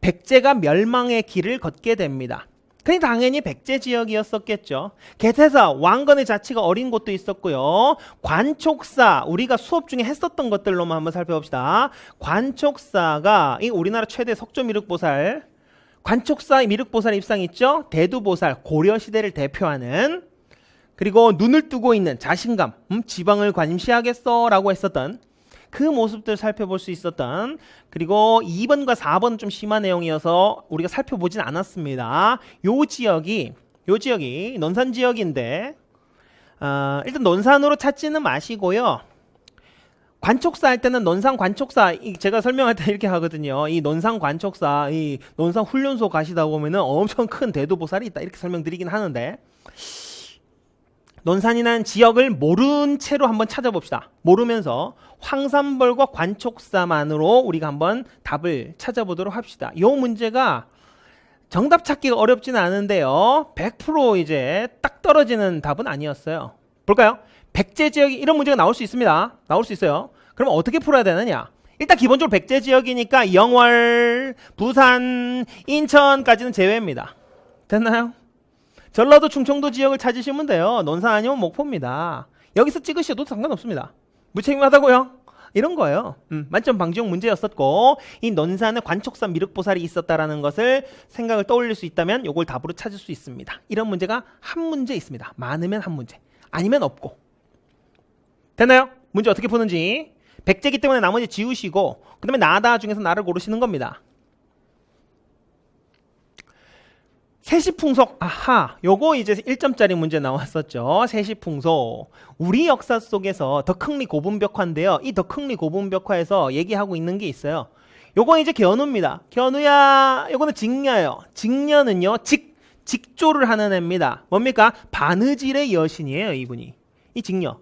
백제가 멸망의 길을 걷게 됩니다. 그니 당연히 백제 지역이었었겠죠. 개태사, 왕건의 자치가 어린 곳도 있었고요. 관촉사, 우리가 수업 중에 했었던 것들로만 한번 살펴봅시다. 관촉사가 이 우리나라 최대 석조미륵보살, 관촉사 미륵보살 입상 있죠. 대두보살, 고려시대를 대표하는, 그리고 눈을 뜨고 있는 자신감, 지방을 관심시하겠어 라고 했었던 그 모습들 살펴볼 수 있었던, 그리고 2번과 4번은 좀 심한 내용이어서 우리가 살펴보진 않았습니다. 요 지역이 논산 지역인데 일단 논산으로 찾지는 마시고요. 관촉사 할 때는 논산 관촉사, 제가 설명할 때 이렇게 하거든요. 이 논산 관촉사, 이 논산 훈련소 가시다 보면은 엄청 큰 대두보살이 있다 이렇게 설명드리긴 하는데, 논산이라는 지역을 모른 채로 한번 찾아봅시다. 모르면서 황산벌과 관촉사만으로 우리가 한번 답을 찾아보도록 합시다. 이 문제가 정답 찾기가 어렵지는 않은데요. 100% 이제 딱 떨어지는 답은 아니었어요. 볼까요? 백제 지역이 이런 문제가 나올 수 있습니다. 나올 수 있어요. 그럼 어떻게 풀어야 되느냐? 일단 기본적으로 백제 지역이니까 영월, 부산, 인천까지는 제외입니다. 됐나요? 전라도 충청도 지역을 찾으시면 돼요. 논산 아니면 목포입니다. 여기서 찍으셔도 상관없습니다. 무책임하다고요? 이런 거예요. 만점 방지용 문제였었고, 이 논산에 관촉사 미륵보살이 있었다라는 것을 생각을 떠올릴 수 있다면 이걸 답으로 찾을 수 있습니다. 이런 문제가 한 문제 있습니다. 많으면 한 문제, 아니면 없고. 됐나요? 문제 어떻게 푸는지. 백제기 때문에 나머지 지우시고 그 다음에 나다 중에서 나를 고르시는 겁니다. 세시풍속, 요거 이제 1점짜리 문제 나왔었죠. 세시풍속. 우리 역사 속에서 덕흥리 고분벽화인데요. 이 덕흥리 고분벽화에서 얘기하고 있는 게 있어요. 요거 이제 견우입니다. 견우야, 요거는 직녀예요. 직녀는요, 직조를 하는 애입니다. 뭡니까? 바느질의 여신이에요, 이분이. 이 직녀.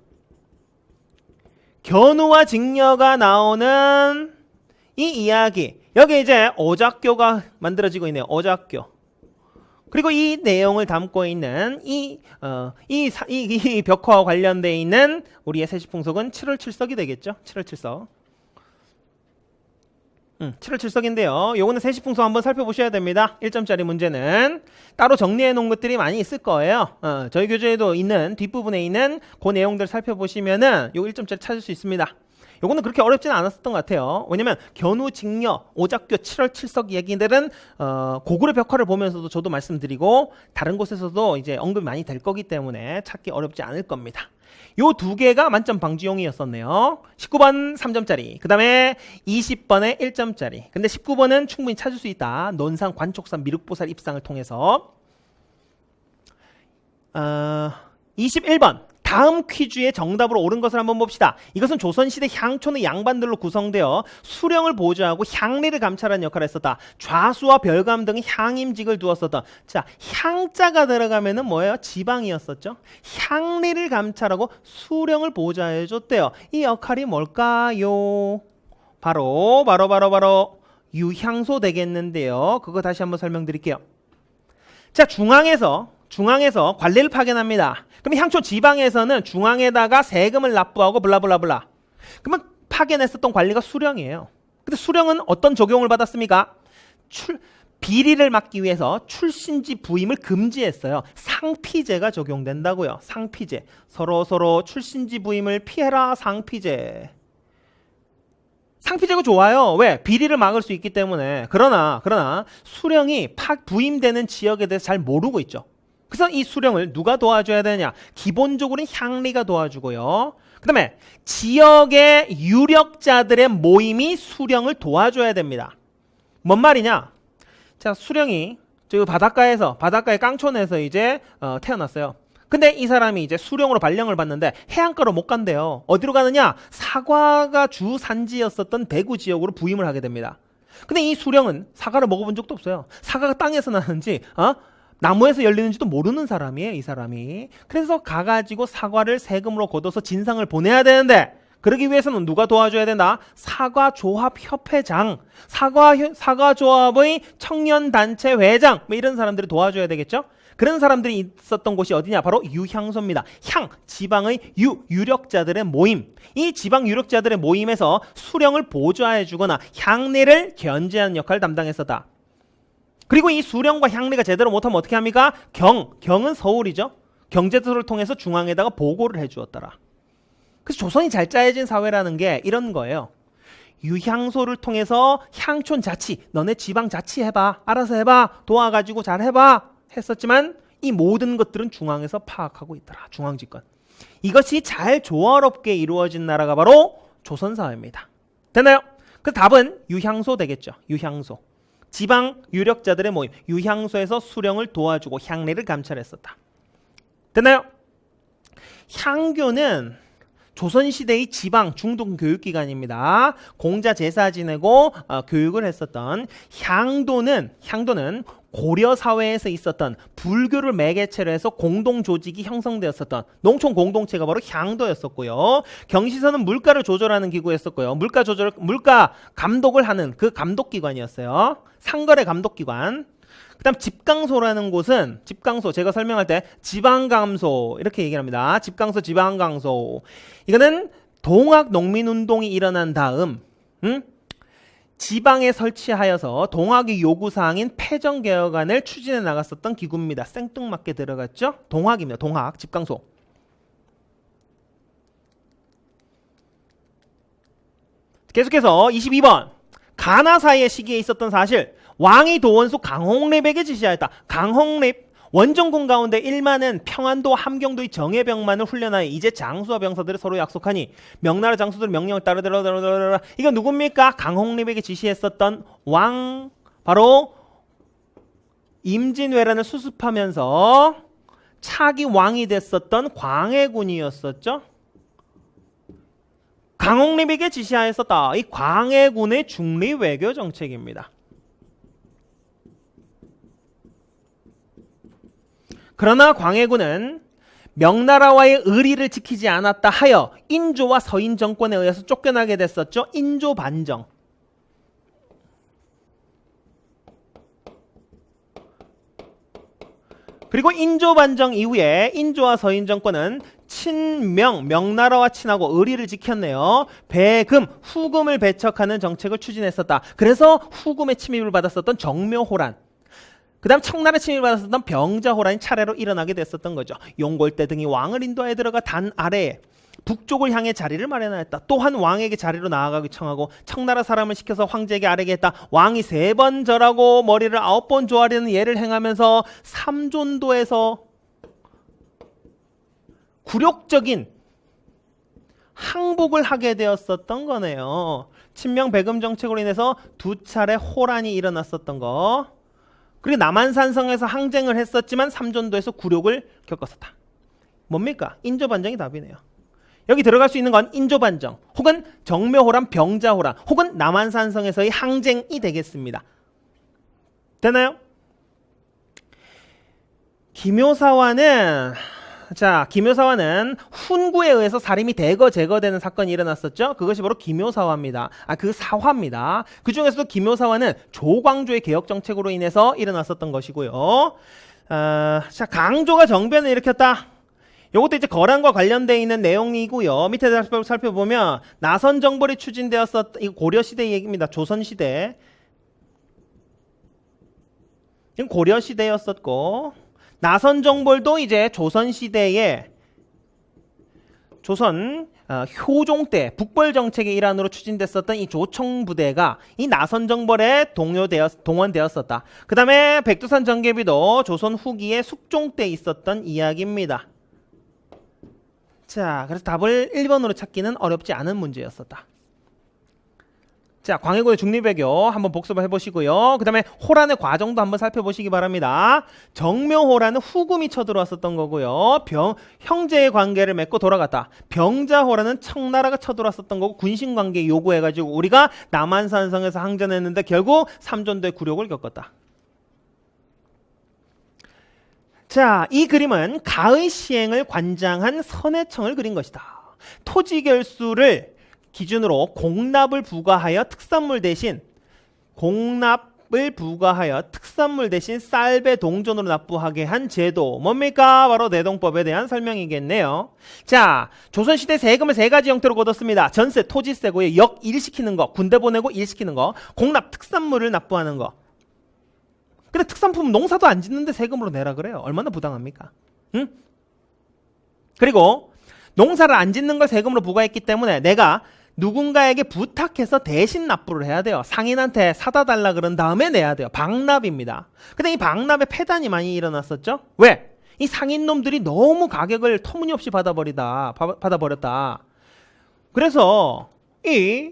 견우와 직녀가 나오는 이 이야기. 여기 이제 오작교가 만들어지고 있네요. 오작교. 그리고 이 내용을 담고 있는 이 벽화와 관련되어 있는 우리의 세시풍속은 7월 7석이 되겠죠. 7월 7석. 7월 7석인데요. 요거는 세시풍속 한번 살펴보셔야 됩니다. 1점짜리 문제는 따로 정리해 놓은 것들이 많이 있을 거예요. 저희 교재에도 있는 뒷부분에 있는 그 내용들 살펴보시면은 요 1점짜리 찾을 수 있습니다. 요거는 그렇게 어렵지는 않았었던 것 같아요. 왜냐면 견우, 직녀, 오작교, 7월 7석 얘기들은 고구려 벽화를 보면서도 저도 말씀드리고 다른 곳에서도 이제 언급이 많이 될 거기 때문에 찾기 어렵지 않을 겁니다. 요 두 개가 만점 방지용이었었네요. 19번 3점짜리, 그 다음에 20번에 1점짜리. 근데 19번은 충분히 찾을 수 있다. 논산 관촉산 미륵보살 입상을 통해서. 21번 다음 퀴즈의 정답으로 옳은 것을 한번 봅시다. 이것은 조선시대 향촌의 양반들로 구성되어 수령을 보좌하고 향리를 감찰하는 역할을 했었다. 좌수와 별감 등의 향임직을 두었었다. 자, 향자가 들어가면은 뭐예요? 지방이었었죠. 향리를 감찰하고 수령을 보좌해줬대요. 이 역할이 뭘까요? 바로 유향소 되겠는데요. 그거 다시 한번 설명드릴게요. 자, 중앙에서 중앙에서 관리를 파견합니다. 그럼 향초 지방에서는 중앙에다가 세금을 납부하고 블라블라블라. 그러면 파견했었던 관리가 수령이에요. 근데 수령은 어떤 적용을 받았습니까? 비리를 막기 위해서 출신지 부임을 금지했어요. 상피제가 적용된다고요. 상피제. 서로 출신지 부임을 피해라. 상피제. 상피제가 좋아요. 왜? 비리를 막을 수 있기 때문에. 그러나 수령이 부임되는 지역에 대해서 잘 모르고 있죠. 그래서 이 수령을 누가 도와줘야 되냐? 기본적으로는 향리가 도와주고요. 그 다음에 지역의 유력자들의 모임이 수령을 도와줘야 됩니다. 뭔 말이냐? 자, 수령이 저 바닷가에 깡촌에서 이제 태어났어요. 근데 이 사람이 이제 수령으로 발령을 받는데 해안가로 못 간대요. 어디로 가느냐? 사과가 주 산지였었던 대구 지역으로 부임을 하게 됩니다. 근데 이 수령은 사과를 먹어본 적도 없어요. 사과가 땅에서 나는지 나무에서 열리는지도 모르는 사람이에요, 이 사람이. 그래서 가가지고 사과를 세금으로 걷어서 진상을 보내야 되는데, 그러기 위해서는 누가 도와줘야 된다? 사과조합협회장, 사과조합의 청년단체 회장, 뭐 이런 사람들이 도와줘야 되겠죠? 그런 사람들이 있었던 곳이 어디냐? 바로 유향소입니다. 지방의 유력자들의 모임. 이 지방 유력자들의 모임에서 수령을 보좌해주거나 향리를 견제하는 역할을 담당했었다. 그리고 이 수령과 향리가 제대로 못하면 어떻게 합니까? 경은 서울이죠. 경제도를 통해서 중앙에다가 보고를 해주었더라. 그래서 조선이 잘 짜여진 사회라는 게 이런 거예요. 유향소를 통해서 향촌 자치, 너네 지방 자치 해봐, 알아서 해봐, 도와가지고 잘 해봐 했었지만 이 모든 것들은 중앙에서 파악하고 있더라. 중앙집권. 이것이 잘 조화롭게 이루어진 나라가 바로 조선사회입니다. 됐나요? 그 답은 유향소 되겠죠. 유향소. 지방 유력자들의 모임, 유향소에서 수령을 도와주고 향리를 감찰했었다. 됐나요? 향교는 조선시대의 지방 중등 교육기관입니다. 공자 제사 지내고 교육을 했었던 향도는 고려 사회에서 있었던 불교를 매개체로 해서 공동 조직이 형성되었었던 농촌 공동체가 바로 향도였었고요. 경시선은 물가를 조절하는 기구였었고요. 물가 감독을 하는 그 감독기관이었어요. 상거래 감독기관. 그다음 집강소라는 곳은 제가 설명할 때 지방감소 이렇게 얘기합니다. 집강소, 지방강소. 이거는 동학 농민운동이 일어난 다음 지방에 설치하여서 동학의 요구사항인 패정개혁안을 추진해 나갔었던 기구입니다. 생뚱맞게 들어갔죠? 동학입니다. 동학, 집강소. 계속해서 22번. 가나 사이의 시기에 있었던 사실. 왕이 도원수 강홍립에게 지시하였다. 강홍립 원정군 가운데 1만은 평안도 함경도의 정예병만을 훈련하여 이제 장수와 병사들이 서로 약속하니 명나라 장수들 명령을 따르더라. 이거 누굽니까? 강홍립에게 지시했었던 왕 바로 임진왜란을 수습하면서 차기 왕이 됐었던 광해군이었었죠. 강홍립에게 지시하였었다. 이 광해군의 중리 외교 정책입니다. 그러나 광해군은 명나라와의 의리를 지키지 않았다 하여 인조와 서인 정권에 의해서 쫓겨나게 됐었죠. 인조 반정. 그리고 인조 반정 이후에 인조와 서인 정권은 명나라와 친하고 의리를 지켰네요. 배금, 후금을 배척하는 정책을 추진했었다. 그래서 후금의 침입을 받았었던 정묘호란, 그 다음 청나라 침입을 받았었던 병자호란이 차례로 일어나게 됐었던 거죠. 용골대 등이 왕을 인도하여 들어가 단 아래에 북쪽을 향해 자리를 마련하였다. 또한 왕에게 자리로 나아가기 청하고 청나라 사람을 시켜서 황제에게 아뢰게 했다. 왕이 3번 절하고 머리를 9번 조아리는 예를 행하면서 삼존도에서 굴욕적인 항복을 하게 되었었던 거네요. 친명 배금 정책으로 인해서 2차례 호란이 일어났었던 거. 그리고 남한산성에서 항쟁을 했었지만 삼존도에서 굴욕을 겪었었다. 뭡니까? 인조반정이 답이네요. 여기 들어갈 수 있는 건 인조반정 혹은 정묘호란, 병자호란 혹은 남한산성에서의 항쟁이 되겠습니다. 되나요? 기묘사화는 훈구에 의해서 사림이 대거 제거되는 사건이 일어났었죠. 그것이 바로 기묘사화입니다. 그 사화입니다. 그 중에서도 기묘사화는 조광조의 개혁 정책으로 인해서 일어났었던 것이고요. 자, 강조가 정변을 일으켰다. 요것도 이제 거란과 관련되어 있는 내용이고요. 밑에 살펴보면 나선 정벌이 추진되었었, 이거 고려시대 얘기입니다. 조선시대. 이건 고려시대였었고, 나선 정벌도 이제 조선시대에 조선 효종 때 북벌 정책의 일환으로 추진됐었던 이 조총부대가 이 나선 정벌에 동원되었었다. 그 다음에 백두산 정계비도 조선 후기에 숙종 때 있었던 이야기입니다. 자, 그래서 답을 1번으로 찾기는 어렵지 않은 문제였었다. 자, 광해군의 중립외교 한번 복습을 해보시고요. 그 다음에 호란의 과정도 한번 살펴보시기 바랍니다. 정묘호란은 후금이 쳐들어왔었던 거고요. 형제의 관계를 맺고 돌아갔다. 병자호란은 청나라가 쳐들어왔었던 거고 군신관계 요구해가지고 우리가 남한산성에서 항전했는데 결국 삼전도의 굴욕을 겪었다. 자, 이 그림은 가의 시행을 관장한 선해청을 그린 것이다. 토지 결수를 기준으로 공납을 부과하여 특산물 대신 쌀배 동전으로 납부하게 한 제도. 뭡니까? 바로 내동법에 대한 설명이겠네요. 자, 조선시대 세금을 세 가지 형태로 거뒀습니다. 전세, 토지세고요. 역 일시키는 거, 군대 보내고 일시키는 거, 공납, 특산물을 납부하는 거. 근데 특산품 농사도 안 짓는데 세금으로 내라 그래요. 얼마나 부당합니까? 응? 그리고 농사를 안 짓는 걸 세금으로 부과했기 때문에 내가 누군가에게 부탁해서 대신 납부를 해야 돼요. 상인한테 사다 달라 그런 다음에 내야 돼요. 방납입니다. 근데 이 방납에 폐단이 많이 일어났었죠? 왜? 이 상인놈들이 너무 가격을 터무니없이 받아버렸다. 그래서 이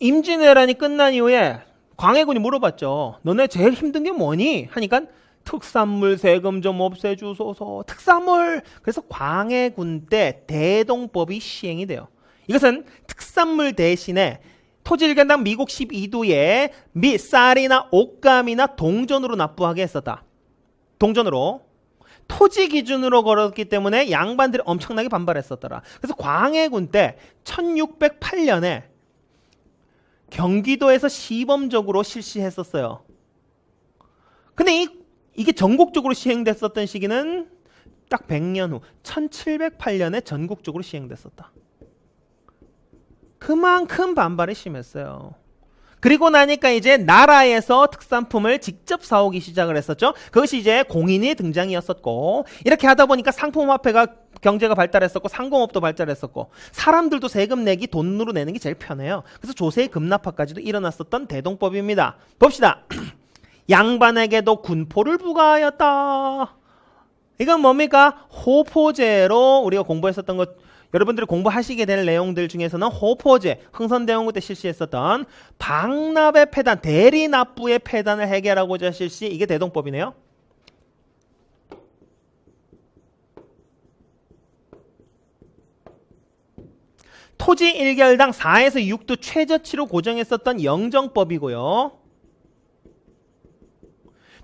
임진왜란이 끝난 이후에 광해군이 물어봤죠. 너네 제일 힘든 게 뭐니? 하니까 특산물 세금 좀 없애주소서. 특산물. 그래서 광해군 때 대동법이 시행이 돼요. 이것은 특산물 대신에 토지일견당 미국 12도에 쌀이나 옷감이나 동전으로 납부하게 했었다. 동전으로. 토지 기준으로 걸었기 때문에 양반들이 엄청나게 반발했었더라. 그래서 광해군 때 1608년에 경기도에서 시범적으로 실시했었어요. 근데 이게 전국적으로 시행됐었던 시기는 딱 100년 후 1708년에 전국적으로 시행됐었다. 그만큼 반발이 심했어요. 그리고 나니까 이제 나라에서 특산품을 직접 사오기 시작을 했었죠. 그것이 이제 공인의 등장이었었고, 이렇게 하다 보니까 상품화폐가 경제가 발달했었고 상공업도 발달했었고 사람들도 세금 내기 돈으로 내는 게 제일 편해요. 그래서 조세의 급납화까지도 일어났었던 대동법입니다. 봅시다. 양반에게도 군포를 부과하였다. 이건 뭡니까? 호포제로 우리가 공부했었던 것, 여러분들이 공부하시게 될 내용들 중에서는 호포제, 흥선대원군 때 실시했었던 방납의 폐단, 대리납부의 폐단을 해결하고자 실시, 이게 대동법이네요. 토지 1결당 4에서 6도 최저치로 고정했었던 영정법이고요.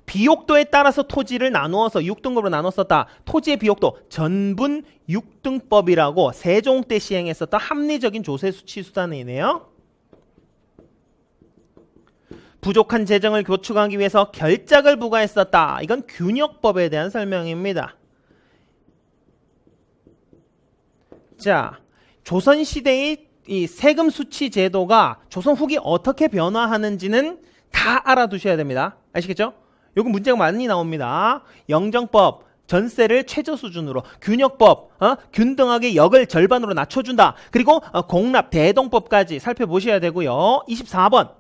비옥도에 따라서 토지를 나누어서 6등급으로 나눴었다. 토지의 비옥도 전분 6등법이라고 세종 때 시행했었던 합리적인 조세 수치 수단이네요. 부족한 재정을 보충하기 위해서 결작을 부과했었다. 이건 균역법에 대한 설명입니다. 자, 조선시대의 이 세금 수치 제도가 조선 후기 어떻게 변화하는지는 다 알아두셔야 됩니다. 아시겠죠? 요거 문제가 많이 나옵니다. 영정법, 전세를 최저 수준으로, 균역법, 균등하게 역을 절반으로 낮춰준다. 그리고 공납, 대동법까지 살펴보셔야 되고요. 24번.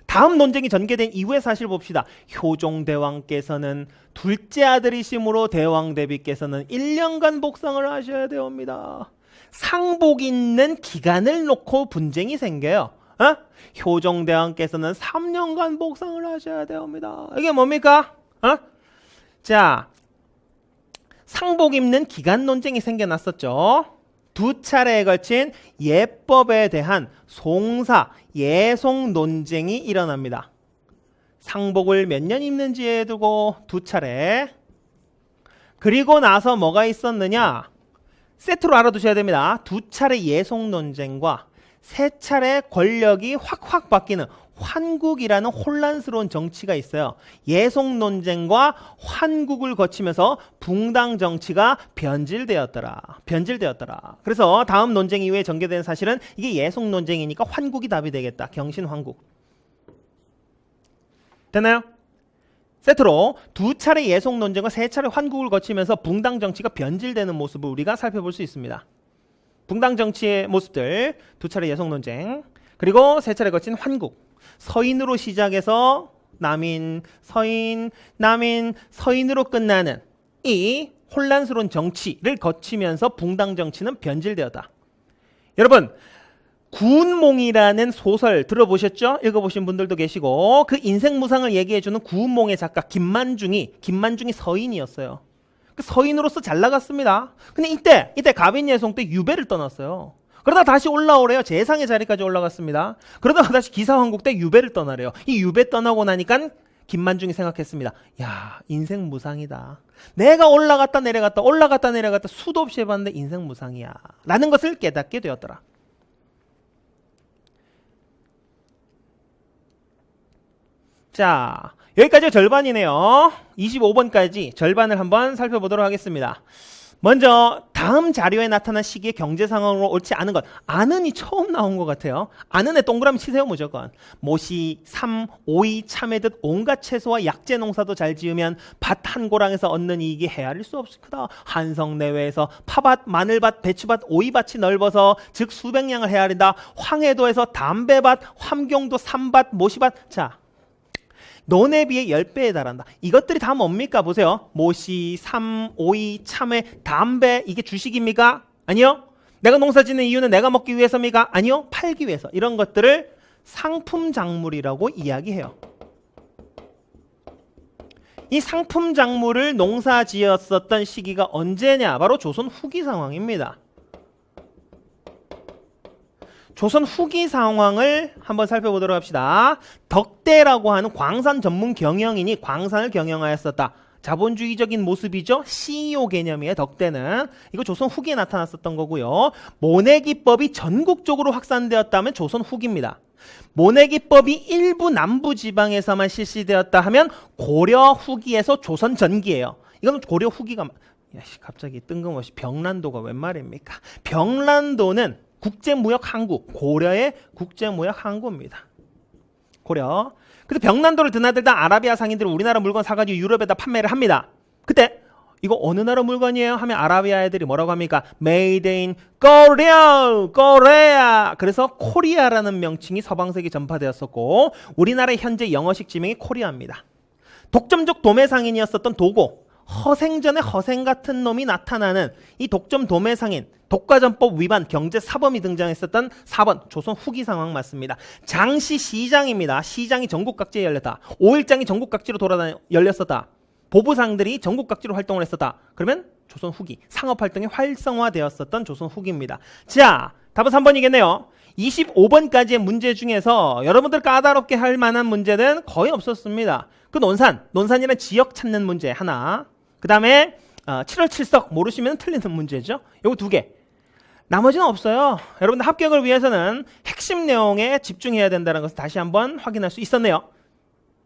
다음 논쟁이 전개된 이후의 사실 봅시다. 효종대왕께서는 둘째 아들이시므로 대왕대비께서는 1년간 복상을 하셔야 되옵니다. 상복 있는 기간을 놓고 분쟁이 생겨요. 효종대왕께서는 3년간 복상을 하셔야 되옵니다. 이게 뭡니까? 자, 상복 입는 기간 논쟁이 생겨났었죠. 두 차례에 걸친 예법에 대한 송사, 예송 논쟁이 일어납니다. 상복을 몇 년 입는지에 두고 두 차례. 그리고 나서 뭐가 있었느냐? 세트로 알아두셔야 됩니다. 두 차례 예송 논쟁과 세 차례 권력이 확확 바뀌는 환국이라는 혼란스러운 정치가 있어요. 예속 논쟁과 환국을 거치면서 붕당 정치가 변질되었더라. 그래서 다음 논쟁 이후에 전개된 사실은 이게 예속 논쟁이니까 환국이 답이 되겠다. 경신환국. 됐나요? 세트로 두 차례 예속 논쟁과 세 차례 환국을 거치면서 붕당 정치가 변질되는 모습을 우리가 살펴볼 수 있습니다. 붕당 정치의 모습들, 두 차례 예속 논쟁, 그리고 세 차례 거친 환국. 서인으로 시작해서 남인, 서인, 남인, 서인으로 끝나는 이 혼란스러운 정치를 거치면서 붕당 정치는 변질되었다. 여러분, 구운몽이라는 소설 들어보셨죠? 읽어보신 분들도 계시고 그 인생무상을 얘기해주는 구운몽의 작가 김만중이 서인이었어요. 그 서인으로서 잘 나갔습니다. 근데 이때 가빈예송 때 유배를 떠났어요. 그러다 다시 올라오래요. 재상의 자리까지 올라갔습니다. 그러다가 다시 기사왕국 때 유배를 떠나래요. 이 유배 떠나고 나니까 김만중이 생각했습니다. 야, 인생 무상이다. 내가 올라갔다 내려갔다 수도 없이 해봤는데 인생 무상이야. 라는 것을 깨닫게 되었더라. 자, 여기까지가 절반이네요. 25번까지 절반을 한번 살펴보도록 하겠습니다. 먼저 다음 자료에 나타난 시기의 경제 상황으로 옳지 않은 것. 아는이 처음 나온 것 같아요. 아는에 동그라미 치세요 무조건. 모시, 삼, 오이, 참외 듯 온갖 채소와 약재 농사도 잘 지으면 밭 한 고랑에서 얻는 이익이 헤아릴 수 없을 크다. 한성 내외에서 파밭, 마늘밭, 배추밭, 오이밭이 넓어서 즉 수백량을 헤아린다. 황해도에서 담배밭, 함경도 삼밭, 모시밭. 자, 논에 비해 10배에 달한다. 이것들이 다 뭡니까? 보세요. 모시, 삼, 오이, 참외, 담배. 이게 주식입니까? 아니요. 내가 농사 짓는 이유는 내가 먹기 위해서입니까? 아니요. 팔기 위해서. 이런 것들을 상품 작물이라고 이야기해요. 이 상품 작물을 농사 지었었던 시기가 언제냐? 바로 조선 후기 상황입니다. 조선 후기 상황을 한번 살펴보도록 합시다. 덕대라고 하는 광산 전문 경영인이 광산을 경영하였었다. 자본주의적인 모습이죠. CEO 개념이에요. 덕대는. 이거 조선 후기에 나타났었던 거고요. 모내기법이 전국적으로 확산되었다면 조선 후기입니다. 모내기법이 일부 남부 지방에서만 실시되었다 하면 고려 후기에서 조선 전기예요. 이건 고려 후기가 갑자기 뜬금없이 병란도가 웬 말입니까? 병란도는 국제무역 항구, 고려의 국제무역 항구입니다. 고려. 그래서 병란도를 드나들던 아라비아 상인들은 우리나라 물건 사가지고 유럽에다 판매를 합니다. 그때 이거 어느 나라 물건이에요? 하면 아라비아 애들이 뭐라고 합니까? Made in Korea, Korea. 그래서 코리아라는 명칭이 서방세계 전파되었었고 우리나라의 현재 영어식 지명이 코리아입니다. 독점적 도매 상인이었었던 도고, 허생전에 허생 같은 놈이 나타나는 이 독점 도매 상인, 독과점법 위반 경제사범이 등장했었던 4번 조선 후기 상황 맞습니다. 장시 시장입니다. 시장이 전국 각지에 열렸다. 5일장이 전국 각지로 열렸었다. 보부상들이 전국 각지로 활동을 했었다. 그러면 조선 후기 상업활동이 활성화되었었던 조선 후기입니다. 자, 답은 3번이겠네요. 25번까지의 문제 중에서 여러분들 까다롭게 할 만한 문제는 거의 없었습니다. 그 논산이라는 지역 찾는 문제 하나, 그 다음에 7월 7석 모르시면 틀리는 문제죠. 요거 2개. 나머지는 없어요. 여러분들 합격을 위해서는 핵심 내용에 집중해야 된다는 것을 다시 한번 확인할 수 있었네요.